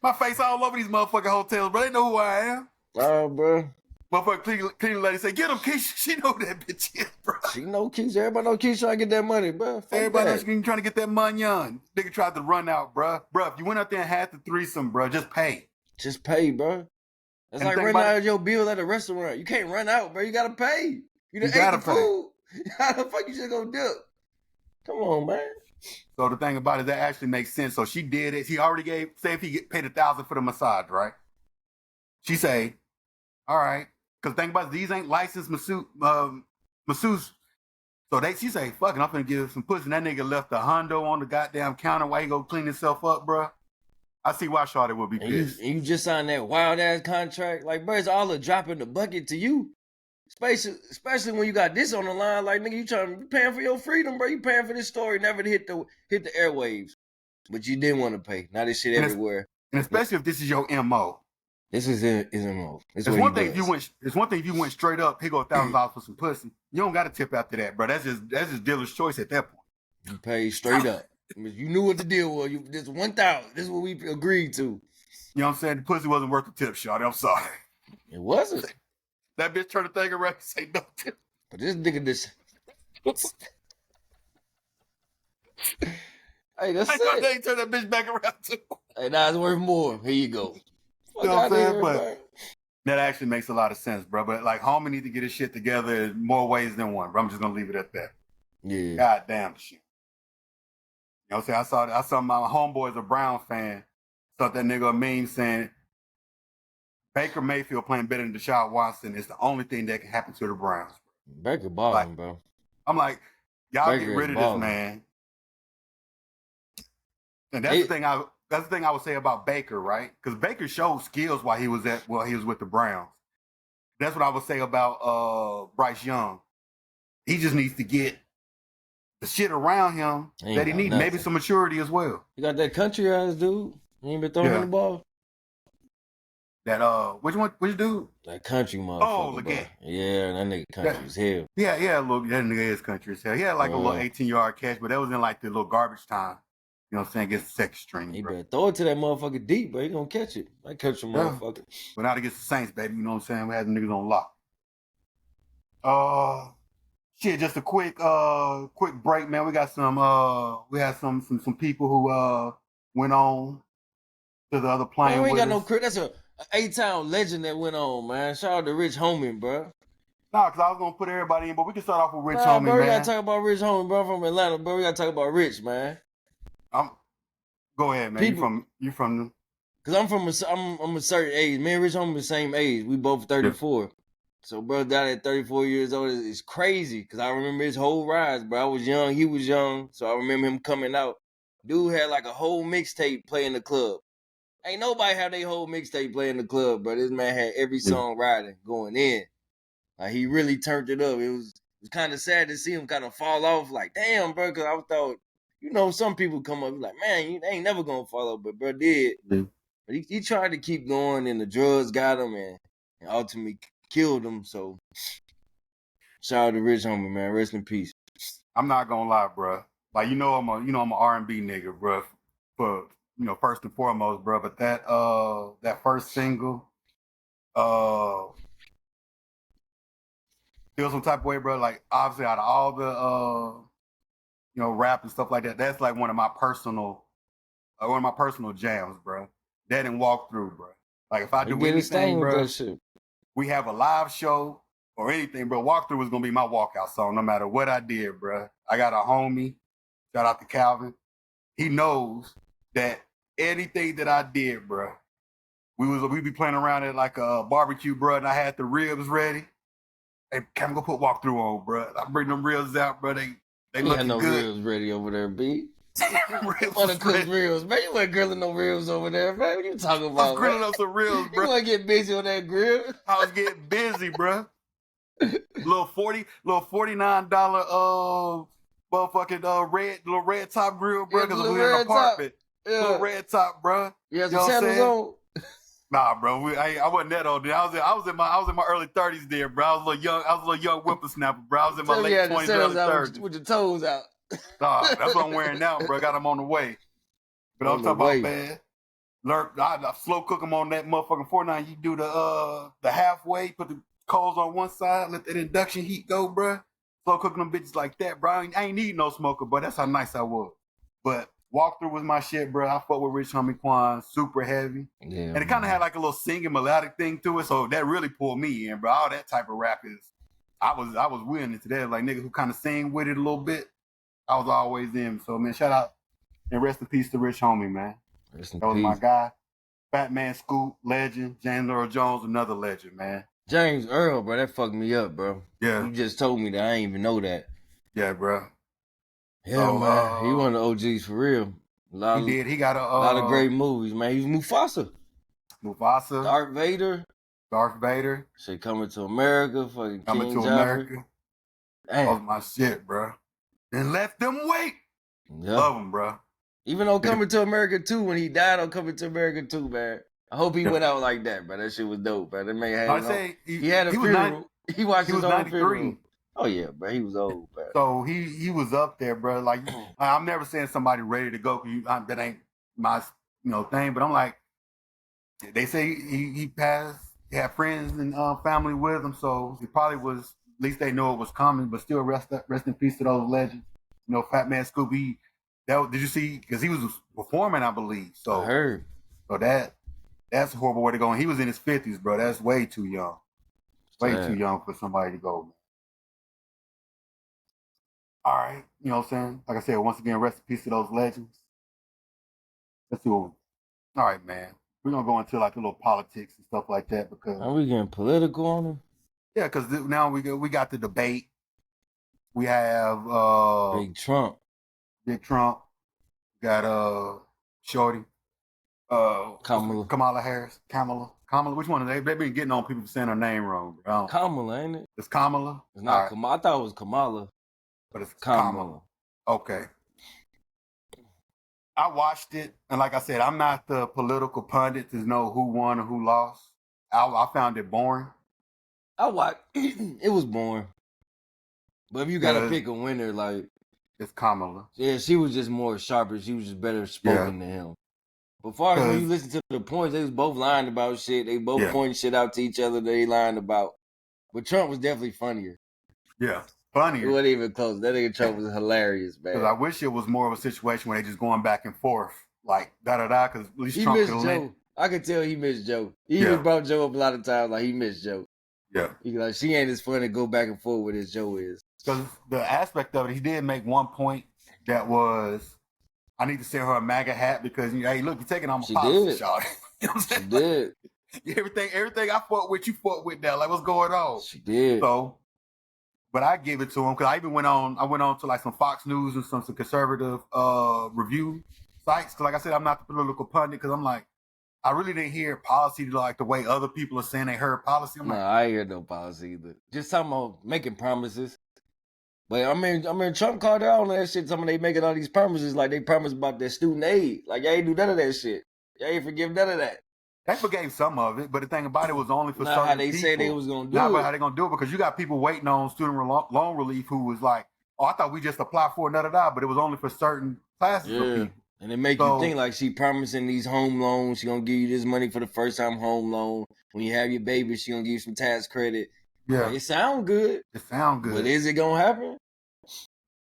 My face all over these motherfucking hotels, bro. They know who I am. Oh, bro. Motherfucker cleaning lady say, get him, Keisha. She know who that bitch is, bro. She know Keisha. Everybody know Keisha trying to get that money, bro. Everybody knows she trying to get that money on. Nigga tried to run out, bro. Bro, if you went out there and had the threesome, bro, just pay. Just pay, bro. That's like running out of your bill at a restaurant. You can't run out, bro. You gotta pay. You done ate the food. How the fuck you just gonna dip? Come on, man. So the thing about it, that actually makes sense. So she did it. She already gave, say if he paid $1,000 for the massage, right? She say, all right. Because the thing about it, these ain't licensed masseuse. So she say, fuck it, I'm finna give some pussy. And that nigga left the hundo on the goddamn counter while he go clean himself up, bro. I see why Shawty would be pissed. And you just signed that wild-ass contract. Like, bro, it's all a drop in the bucket to you. Especially when you got this on the line. Like, nigga, you paying for your freedom, bro. You paying for this story never to hit the airwaves. But you didn't want to pay. Now this shit everywhere. And especially if this is your MO. This is MO. It's one thing if you went straight up, here go $1,000 for some pussy. You don't got to tip after that, bro. That's just dealer's choice at that point. You pay straight up. You knew what the deal was. This 1,000. This is what we agreed to. You know what I'm saying? The pussy wasn't worth the tip, Shawty. I'm sorry. It wasn't. That bitch turned the thing around and say no tip. But this nigga Hey, that's it. I they turn that bitch back around too. Hey, now it's worth more. Here you go. You know what I'm saying? But that actually makes a lot of sense, bro. But like, homie need to get his shit together in more ways than one, bro. I'm just gonna leave it at that. Yeah. God damn shit. You know what I'm saying? I saw my homeboy's a Brown fan. Saw that nigga a meme saying Baker Mayfield playing better than Deshaun Watson is the only thing that can happen to the Browns. Baker balling, bro. I'm like, y'all Baker get rid of this man. And that's the thing I would say about Baker, right? Because Baker showed skills while he was with the Browns. That's what I would say about Bryce Young. He just needs to get the shit around him that he needs. Maybe some maturity as well. You got that country ass dude. He ain't been throwing the ball. That which dude? That country motherfucker. Oh, look at. Yeah, that nigga country as hell. Yeah, look, that nigga is country as hell. He had like a little 18-yard catch, but that was in like the little garbage time. You know what I'm saying? Against the second string. He better throw it to that motherfucker deep, bro. He gonna catch it. I catch a motherfucker. But not against the Saints, baby. You know what I'm saying? We had the niggas on lock. Shit, just a quick break, man. We got we had some people who went on to the other plane. Man, we ain't got no that's a A-Town legend that went on, man. Shout out to Rich Homie, bro. Nah, because I was gonna put everybody in, but we can start off with Rich Homie, bro, man. We gotta talk about Rich Homie, bro, from Atlanta, bro. We gotta talk about Rich, man. Go ahead, man. You from? Cause I'm a certain age. Me and Rich Homie the same age. We both 34. So, bro, died at 34 years old is crazy because I remember his whole rise, bro. I was young, he was young, so I remember him coming out. Dude had like a whole mixtape playing the club. Ain't nobody have their whole mixtape playing the club, bro. This man had every song riding, going in. Like, he really turned it up. It was kind of sad to see him kind of fall off. Like, damn, bro, because I thought, some people come up like, man, they ain't never going to fall off, but bro did. Mm-hmm. But he tried to keep going, and the drugs got him, and ultimately killed him. So, shout out to Rich Homie, man. Rest in peace. I'm not gonna lie, bro. Like, I'm a R&B nigga, bro. For first and foremost, bro. But that first single, feel some type of way, bro. Like, obviously, out of all the rap and stuff like that, that's like one of my personal jams, bro. That and Walk Through, bro. Like, if I do anything, bro, we have a live show or anything, bro, Walk Through is gonna be my walkout song, no matter what I did, bro. I got a homie, shout out to Calvin. He knows that anything that I did, bro, we be playing around at like a barbecue, bro, and I had the ribs ready. Hey, can I go put Walk Through on, bro? I bring them ribs out, bro. They looking no good. Ribs ready over there, B. You want to cook ribs, man? You ain't grilling no ribs over there, man. What you talking about? I was grilling up some ribs, bro. You want to get busy on that grill? I was getting busy, bro. little $49 motherfucking red top grill, bro, because we in an apartment. Yeah. Little red top, bro. You have some channels on? Nah, bro. I wasn't that old. I was in my early 30s there, bro. I was a little young whippersnapper, bro. I was in my late 20s, early 30s. With your toes out. Nah, that's what I'm wearing now, bro. Got them on the way. But I'm talking about, man. I slow cook them on that motherfucking 49. You do the halfway, put the coals on one side, let that induction heat go, bro. Slow cooking them bitches like that, bro. I ain't need no smoker, but that's how nice I was. But Walk Through was my shit, bro. I fuck with Rich Homie Quan, super heavy. Yeah, and it kind of had like a little singing melodic thing to it, so that really pulled me in, bro. All that type of rap is, I was willing into that. Like, niggas who kind of sing with it a little bit, I was always in. So, man, shout out and rest in peace to Rich Homie, man. That was my guy. Fatman, Scoop, legend. James Earl Jones, another legend, man. James Earl, bro, that fucked me up, bro. Yeah. You just told me that. I ain't even know that. Yeah, bro. Yeah, so, man. He one of the OGs for real. He did. He got a lot of great movies, man. He was Mufasa. Darth Vader. Shit, Coming to America. Fucking Coming to America. Damn. That was my shit, bro. And Let Them Wait. Yep. Love him, bro. Even on Coming to America 2, when he died on Coming to America 2, man. I hope he went out like that, bro. That shit was dope, bro. That man had he had a funeral. He watched his own funeral. Oh, yeah, bro. He was old, bro. So he was up there, bro. Like, I'm never saying somebody ready to go. That ain't my thing. But I'm like, they say he passed. He had friends and family with him. So he probably was, at least they know it was coming. But still, rest in peace to those legends. Fatman Scoop, did you see? Because he was performing, I believe. So I heard. So that's a horrible way to go. And he was in his 50s, bro. That's way too young. Way too young for somebody to go, man. All right. You know what I'm saying? Like I said, once again, rest in peace to those legends. Let's do it. All right, man. We're going to go into like a little politics and stuff like that because... Are we getting political on them? Yeah, because now we got the debate. We have... Big Trump. Got Shorty. Kamala Harris. Kamala. Which one? They've been getting on people for saying her name wrong, bro. Kamala, ain't it? It's Kamala? It's not Kamala. I thought it was Kamala. But it's Kamala. Okay. I watched it, and like I said, I'm not the political pundit to know who won or who lost. I found it boring. It was boring. But if you got to pick a winner, like... It's Kamala. Yeah, she was just more sharper. She was just better spoken than him. But far as when you listen to the points, they was both lying about shit. They both pointing shit out to each other that they lying about. But Trump was definitely funnier. Yeah, funnier. It wasn't even close. That nigga Trump was hilarious, man. Because I wish it was more of a situation where they just going back and forth. Like, da-da-da, because at least Trump could Joe. I could tell he missed Joe. He even brought Joe up a lot of times like he missed Joe. Yeah. He like, she ain't as fun to go back and forth with as Joe is. Because the aspect of it, he did make one point that was, I need to send her a MAGA hat because, hey, look, you're taking on my policy, y'all. You know what I'm saying? She did. everything I fought with, you fought with now. Like, what's going on? She did. So, but I give it to him because I even went on to like some Fox News and some conservative review sites. Cause like I said, I'm not the political pundit because I'm like, I really didn't hear policy like the way other people are saying they heard policy. I'm No, like, I ain't hear no policy either. Just talking about making promises. But I mean, Trump called out on that shit. Some of they making all these promises, like they promised about their student aid. Like y'all ain't do none of that shit. Y'all ain't forgive none of that. they forgave some of it, but the thing about it was only for Not certain how they people. said they was gonna do Not it. about how they gonna do it because you got people waiting on student loan relief who was like, oh, I thought we just applied for another dollar, but it was only for certain classes of people. And it make you think like she promising these home loans. She gonna give you this money for the first time home loan. When you have your baby, she gonna give you some tax credit. Yeah, like, it sound good. It sound good, but is it gonna happen?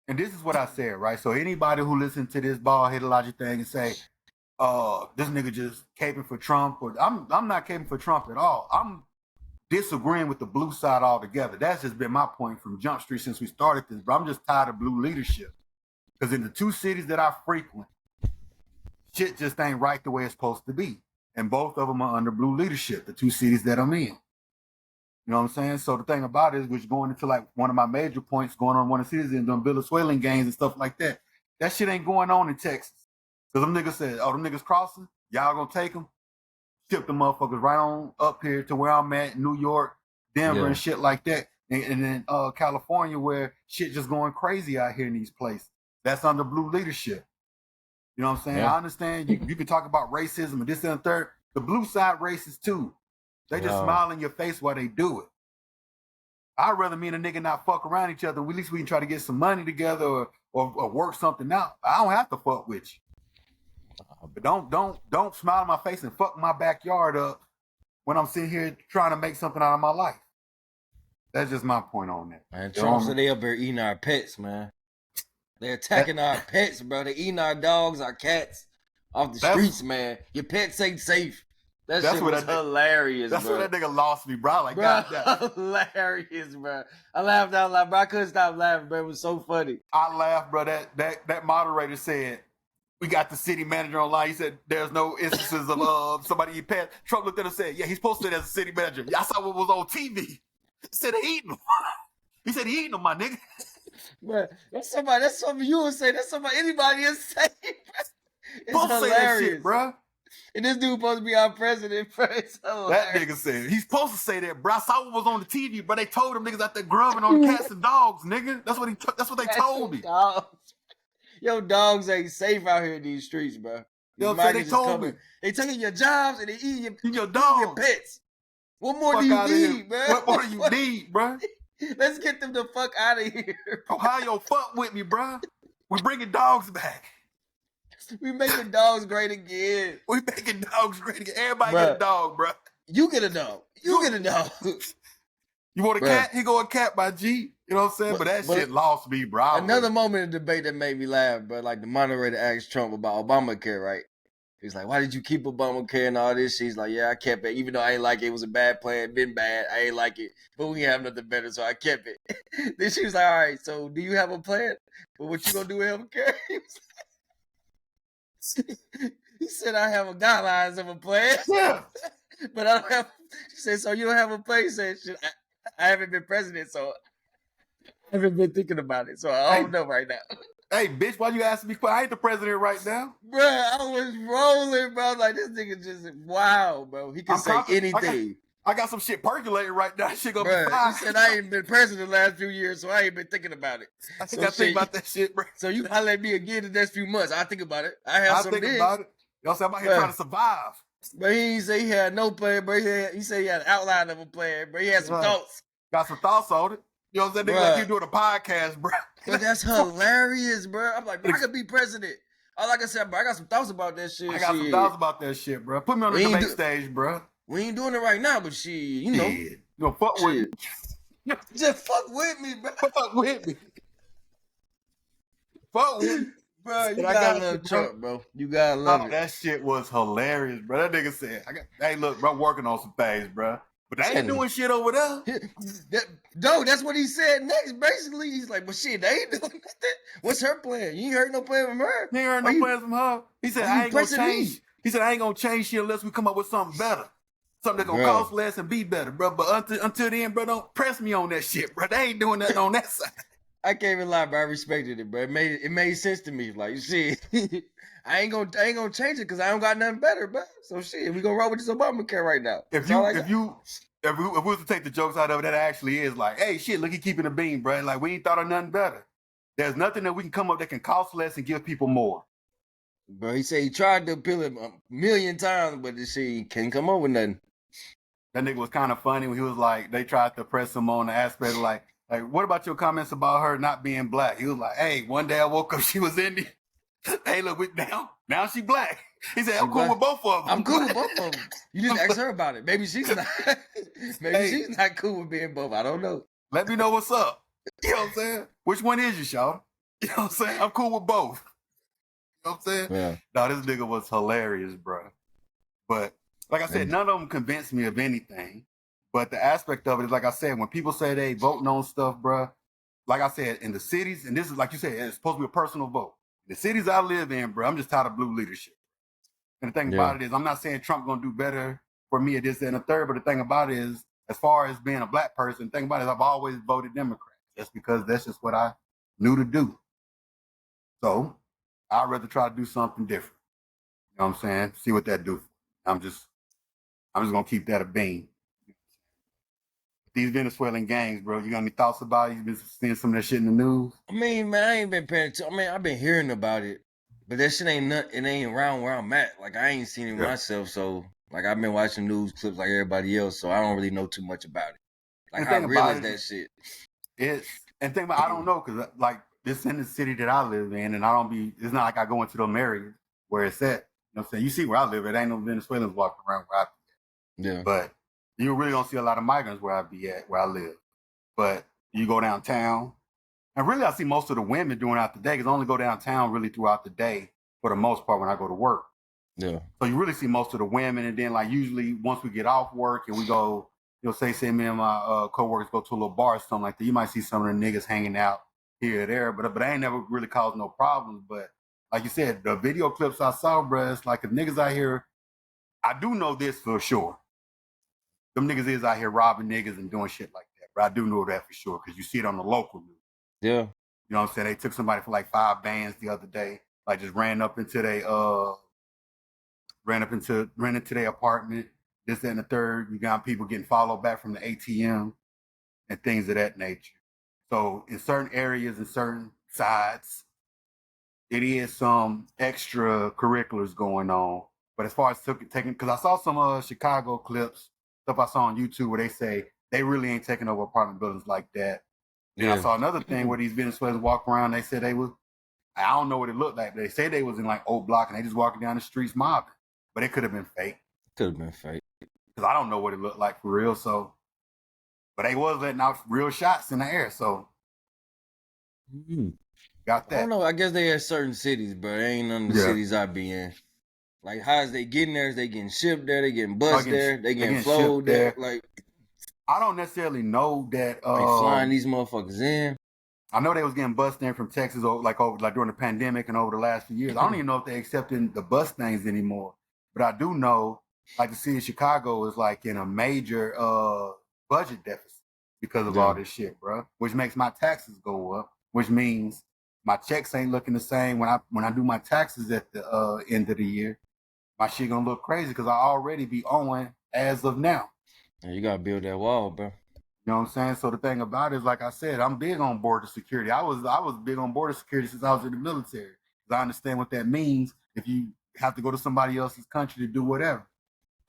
And this is what I said, right? So anybody who listens to this bald-headed logic thing and say, this nigga just caping for Trump, or I'm not caping for Trump at all. I'm disagreeing with the blue side altogether. That's just been my point from Jump Street since we started this, but I'm just tired of blue leadership. Because in the two cities that I frequent, shit just ain't right the way it's supposed to be. And both of them are under blue leadership, the two cities that I'm in. You know what I'm saying? So the thing about it is, which going into like one of my major points, going on one of the cities and doing Venezuelan gangs and stuff like that. That shit ain't going on in Texas. Because them niggas said, oh, them niggas crossing? Y'all gonna take them? Ship them motherfuckers right on up here to where I'm at, New York, Denver, and shit like that. And then California, where shit just going crazy out here in these places. That's under blue leadership. You know what I'm saying? I understand you can talk about racism and this and the third. The blue side racist too. They just smile in your face while they do it. I'd rather me and a nigga not fuck around each other. At least we can try to get some money together or work something out. I don't have to fuck with you. But don't smile in my face and fuck my backyard up when I'm sitting here trying to make something out of my life. That's just my point on that. Man, Trump said they up here eating our pets, man. They're attacking our pets, bro. They're eating our dogs, our cats off the streets, man. Your pets ain't safe. That shit was hilarious, That's bro. where that nigga lost me, bro. Like, bro, hilarious, bro. I laughed out loud, bro. I couldn't stop laughing, bro. It was so funny. I laughed, bro. That moderator said, we got the city manager online. He said, there's no instances of somebody eat pets. Trump looked at him and said, yeah, he's posted as a city manager. I saw what was on TV. He said he eating them. He said he eating them, my nigga. Bro, that's something you would say. That's somebody anybody would say, bro. It's hilarious, say that shit, bro. And this dude supposed to be our president, bro. It's hilarious. That nigga said he's supposed to say that, bro. I saw what was on the TV, but they told him niggas out there grubbing on the cats and dogs, nigga. That's what they told me. Dogs. Yo, dogs ain't safe out here in these streets, bro. Yo, so they told me. They taking your jobs and they eating your dogs, your pets. What more do you need, bro? What more do you need, bro? Let's get them the fuck out of here. Ohio, fuck with me, bro. We bringing dogs back. We making dogs great again. We making dogs great again. Everybody get a dog, bro. You get a dog. You get a dog. You want a cat? He go a cat by G. You know what I'm saying? But that shit lost me, bro. Another moment in the debate that made me laugh, bro. Like the moderator asked Trump about Obamacare, right? He's like, why did you keep Obamacare and all this shit? He's like, yeah, I kept it. Even though I ain't like it. It was a bad plan. Been bad. I ain't like it. But we have nothing better, so I kept it. Then she was like, all right, so do you have a plan for what you gonna do with healthcare? He said, I have a guidelines of a plan. Yeah. But I don't have. She said, so you don't have a plan? He said, I haven't been president, so I haven't been thinking about it. So I don't know right now. Hey, bitch, why you asking me? I ain't the president right now. Bro, I was rolling, bro. Like, this nigga just, wow, bro. He can say anything. I got some shit percolating right now. Shit gonna be fine. He said, I ain't been president the last few years, so I ain't been thinking about it. I think I think about that shit, bro. So you holler at me again the next few months. I'll think about it. I'll think about it. You know what I'm saying? I'm out here trying to survive. But he didn't say he had no plan, bro. He said he had an outline of a plan, bro. He had some thoughts. Got some thoughts on it. You know what I'm saying? Nigga, like you doing a podcast, bro. But that's hilarious, bro. I'm like, bro, I could be president. Like I said, bro, I got some thoughts about that shit. I got some thoughts about that shit, bro. Put me on the debate stage, bro. We ain't doing it right now, but shit, you know. You know, fuck with me. Just fuck with me, bro. Fuck with me. Fuck with me. Bro, you gotta love Trump, bro. You gotta love it. That shit was hilarious, bro. That nigga said, hey, look, bro, I'm working on some things, bro. But they ain't doing shit over there. No, that's what he said next. Basically, he's like, but shit, they ain't doing nothing. What's her plan? You ain't heard no plan from her? You ain't heard no plans from her? He said, I ain't gonna change. He said, I ain't gonna change shit unless we come up with something better. Something that's gonna cost less and be better, bro. But until then, bro, don't press me on that shit, bro. They ain't doing nothing on that side. I can't even lie, bro. I respected it, bro. It made sense to me. Like, shit, I ain't gonna change it because I don't got nothing better, bro. So shit, we gonna roll with this Obamacare right now. If we was to take the jokes out of it, that actually is like, hey, shit, look, he keeping the beam, bro. Like, we ain't thought of nothing better. There's nothing that we can come up that can cost less and give people more. Bro, he said he tried to appeal it a million times, but this shit he can't come up with nothing. That nigga was kind of funny when he was like, they tried to press him on the aspect of like, what about your comments about her not being black? He was like, hey, one day I woke up, she was Indian. Hey, look, now she black. He said, I'm cool with both of them. I'm cool with both of them. You just ask her about it. Maybe she's not. She's not cool with being both. I don't know. Let me know what's up. You know what I'm saying? Which one is you, Shaw? You know what I'm saying? I'm cool with both. You know what I'm saying? Yeah. No, this nigga was hilarious, bro. But like I said, none of them convinced me of anything. But the aspect of it is, like I said, when people say they voting on stuff, bro, like I said, in the cities, and this is like you said, it's supposed to be a personal vote. The cities I live in, bro, I'm just tired of blue leadership. And the thing about it is, I'm not saying Trump gonna do better for me at this and the third, but the thing about it is, as far as being a black person, the thing about it is I've always voted Democrat. Just because that's just what I knew to do. So I'd rather try to do something different. You know what I'm saying? See what that do. I'm just gonna keep that a bean. These Venezuelan gangs, bro. You got any thoughts about it? You been seeing some of that shit in the news? I mean, man, I ain't been paying attention. I mean, I've been hearing about it, but that shit it ain't around where I'm at. Like, I ain't seen it myself, so like I've been watching news clips like everybody else, so I don't really know too much about it. Like, how real is that shit? I don't know, because like this in the city that I live in, and it's not like I go into them areas where it's at. You know what I'm saying? You see where I live, it ain't no Venezuelans walking around where I be at. Yeah. But you really don't see a lot of migrants where I be at, where I live. But you go downtown, and really I see most of the women doing out the day, because I only go downtown really throughout the day for the most part when I go to work. Yeah. So you really see most of the women, and then like usually once we get off work and we go, say me and my coworkers go to a little bar or something like that, you might see some of the niggas hanging out here or there, but I ain't never really caused no problems. But like you said, the video clips I saw, bruh, it's like if niggas out here, I do know this for sure. Them niggas is out here robbing niggas and doing shit like that, but I do know that for sure because you see it on the local news. Yeah. You know what I'm saying? They took somebody for like 5 bands the other day, like just ran into their apartment, this, that, and the third. You got people getting followed back from the ATM and things of that nature. So in certain areas and certain sides, it is some extracurriculars going on. But as far as taking, because I saw some Chicago clips, stuff I saw on YouTube where they say they really ain't taking over apartment buildings like that. Then I saw another thing where these Venezuelans walk around. They said they was, I don't know what it looked like. But they say they was in like Oak Block and they just walking down the streets mobbing. But it could have been fake. Could have been fake. Because I don't know what it looked like for real. So, but they was letting out real shots in the air. So, got that. I don't know. I guess they had certain cities, but they ain't none of the cities I be in. Like, how is they getting there? Is they getting shipped there? They getting bussed there? They getting flowed there? Like, I don't necessarily know that. They flying these motherfuckers in. I know they was getting bussed in from Texas like during the pandemic and over the last few years. I don't even know if they accepting the bus things anymore. But I do know, like the city of Chicago is like in a major budget deficit because of all this shit, bro. Which makes my taxes go up. Which means my checks ain't looking the same when I do my taxes at the end of the year. My shit gonna look crazy because I already be owing as of now. Yeah, you gotta build that wall, bro. You know what I'm saying? So the thing about it is, like I said, I'm big on border security. I was big on border security since I was in the military. Because I understand what that means if you have to go to somebody else's country to do whatever.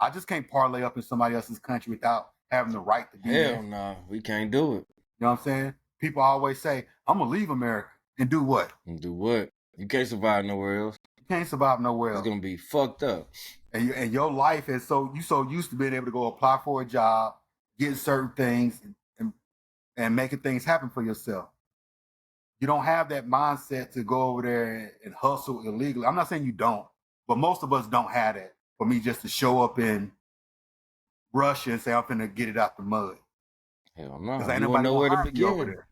I just can't parlay up in somebody else's country without having the right to be there. Hell no, we can't do it. You know what I'm saying? People always say, I'm gonna leave America and do what? And do what? You can't survive nowhere else. You can't survive nowhere else. It's gonna be fucked up. And your life is so used to being able to go apply for a job, get certain things, and making things happen for yourself. You don't have that mindset to go over there and hustle illegally. I'm not saying you don't, but most of us don't have that. For me, just to show up in Russia and say I'm finna get it out the mud. Hell no. Because ain't nobody know where to begin over there.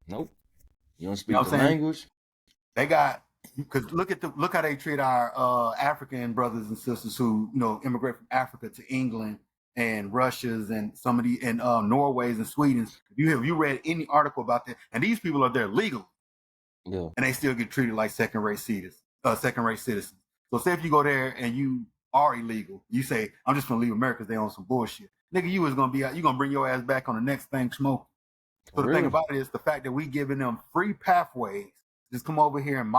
Nope. You don't speak the language. They got, because look how they treat our African brothers and sisters who immigrate from Africa to England and Russia's and some of the and Norway's and Sweden's. Have you read any article about that? And these people are there legal, Yeah. and they still get treated like second-rate citizens. So say if you go there and you are illegal, you say, I'm just gonna leave America because they on some bullshit. Nigga, you was gonna be out, you gonna bring your ass back on the next thing smoking. So the thing about it is the fact that we giving them free pathways, just come over here and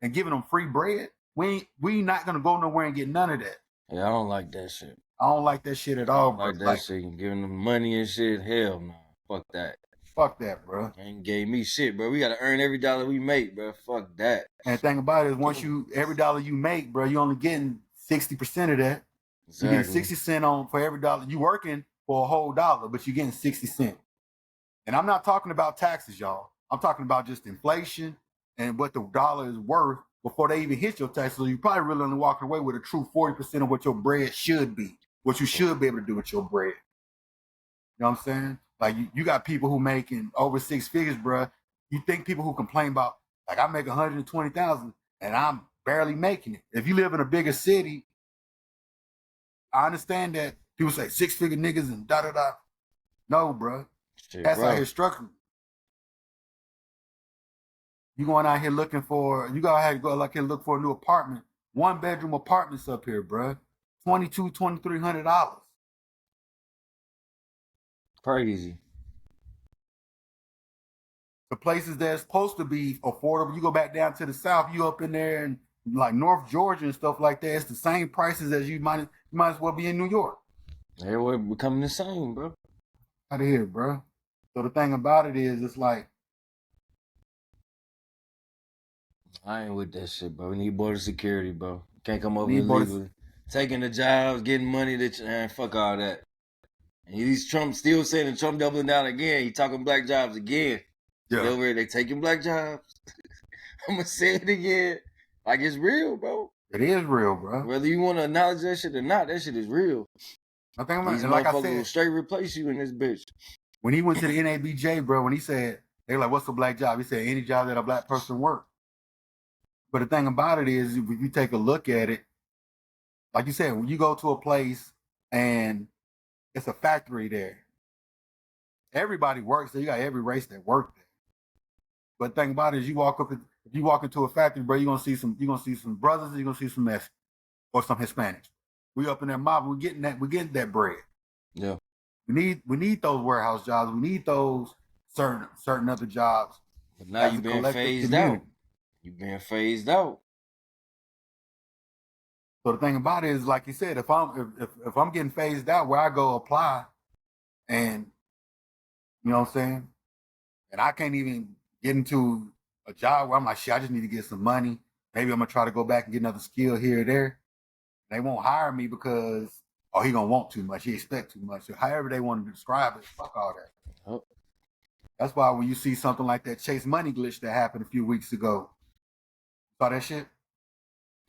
and giving them free bread. We not gonna go nowhere and get none of that. Yeah, I don't like that shit. I don't like that shit at all, bro. Like that shit, giving them money and shit. Hell no, fuck that. Fuck that, bro. Ain't gave me shit, bro. We gotta earn every dollar we make, bro. Fuck that. And the thing about it is, every dollar you make, bro, you only getting 60% of that. Exactly. You get 60 cents for every dollar. You working for a whole dollar, but you're getting 60 cents. And I'm not talking about taxes, y'all. I'm talking about just inflation and what the dollar is worth before they even hit your taxes. So you're probably really only walking away with a true 40% of what your bread should be, what you should be able to do with your bread. You know what I'm saying? Like you got people who making over 6 figures, bro. You think people who complain about, like, I make 120,000 and I'm barely making it. If you live in a bigger city, I understand that people say 6-figure niggas and da-da-da. No, bro. That's out here struggling. You going out here looking for, you gotta have to go out here look for a new apartment. 1-bedroom apartments up here, bro. $2,200-$2,300. Crazy. The places that's supposed to be affordable, you go back down to the south, you up in there and like North Georgia and stuff like that. It's the same prices as you might as well be in New York. Everywhere becoming the same, bro. Out of here, bro. So the thing about it is, it's like, I ain't with that shit, bro. We need border security, bro. Can't come over illegally. Taking the jobs, getting money, fuck all that. And these Trump still saying, and Trump doubling down again. He talking black jobs again. Yeah. Over here, they taking black jobs. I'm gonna say it again. Like, it's real, bro. It is real, bro. Whether you want to acknowledge that shit or not, that shit is real. I think these motherfuckers like I said, will straight replace you in this bitch. When he went to the NABJ, bro, when he said, they were like, what's a black job? He said, any job that a black person works. But the thing about it is, if you take a look at it, like you said, when you go to a place and it's a factory there, everybody works there. You got every race that work there. But the thing about it is, if you walk into a factory, bro, you're gonna see some brothers, and you're gonna see some Mexicans or some Hispanics. We up in that mob, we're getting that bread. Yeah. We need those warehouse jobs. We need those certain other jobs. But now you've been phased out. You've been phased out. So the thing about it is, like you said, if I'm getting phased out, where I go apply, and you know what I'm saying, and I can't even get into a job where I'm like, shit, I just need to get some money. Maybe I'm gonna try to go back and get another skill here or there. They won't hire me because, oh, he gonna want too much. He expect too much. So however they want to describe it, fuck all that. Oh. That's why when you see something like that Chase Money glitch that happened a few weeks ago, saw that shit?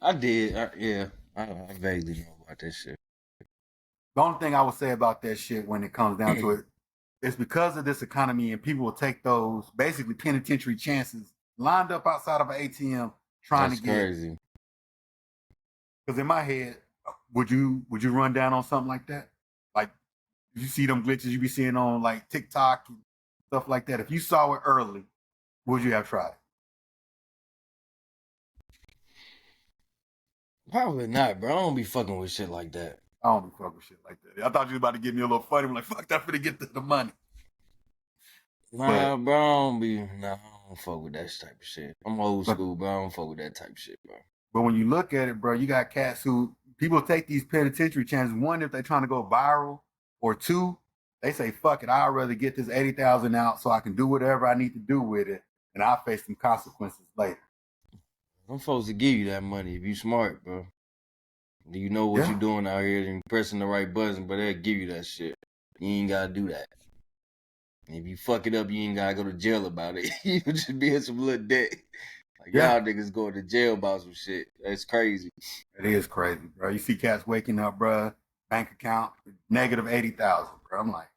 I did. I vaguely know about that shit. The only thing I would say about that shit when it comes down to it, it's because of this economy and people will take those basically penitentiary chances lined up outside of an ATM trying to get. That's crazy. Because in my head, would you run down on something like that? Like, you see them glitches you be seeing on like TikTok and stuff like that. If you saw it early, would you have tried? Probably not, bro. I don't be fucking with shit like that. I don't be fucking with shit like that. I thought you was about to give me a little funny. I'm like, fuck that, finna get the money. Nah, bro, I don't fuck with that type of shit. I'm old school, bro. I don't fuck with that type of shit, bro. But when you look at it, bro, you got cats who, people take these penitentiary chances. One, if they're trying to go viral, or two, they say, fuck it, I'd rather get this 80,000 out so I can do whatever I need to do with it, and I'll face some consequences later. I'm supposed to give you that money if you smart, bro. Do you know what you're doing out here and pressing the right buttons, but they'll give you that shit. You ain't gotta do that. And if you fuck it up, you ain't gotta go to jail about it. You just be in some little debt. Like, y'all niggas going to jail about some shit. That's crazy. It is crazy, bro. You see cats waking up, bro, bank account, negative 80,000, bro. I'm like,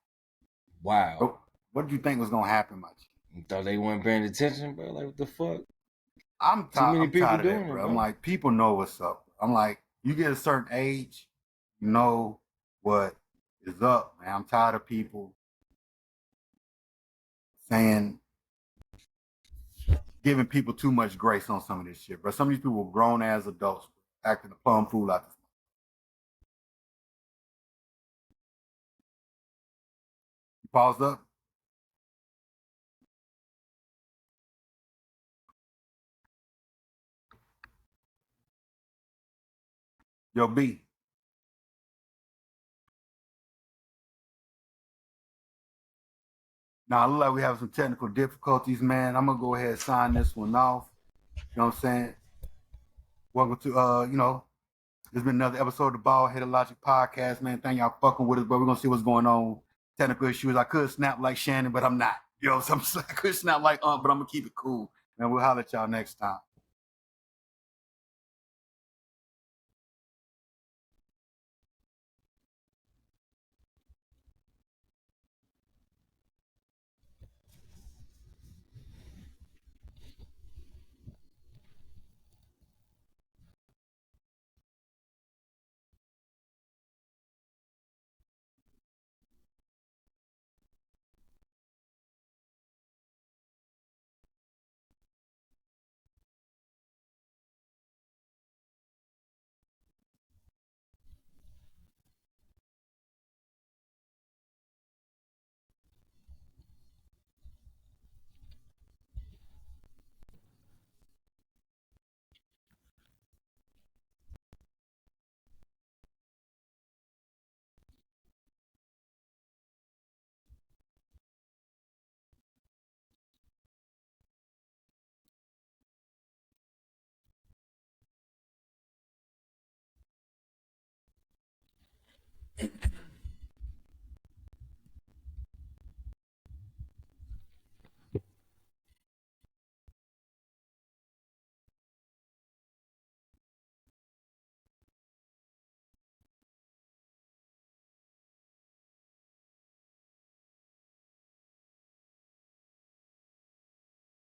wow. What did you think was going to happen, my G? You thought they weren't paying attention, bro? Like, what the fuck? I'm tired of that, bro. I'm like, people know what's up. I'm like, you get a certain age, you know what is up, man. I'm tired of people saying, giving people too much grace on some of this shit, bro. Some of these people were grown as adults acting a plum fool out this. You paused up? Yo, B. Now, it look like we have some technical difficulties, man. I'm going to go ahead and sign this one off. You know what I'm saying? Welcome to, there's been another episode of the Ball Headed Logic Podcast, man. Thank y'all fucking with us, but we're going to see what's going on. Technical issues. I could snap like Shannon, but I'm not. Yo, so I could snap like but I'm going to keep it cool. And we'll holler at y'all next time.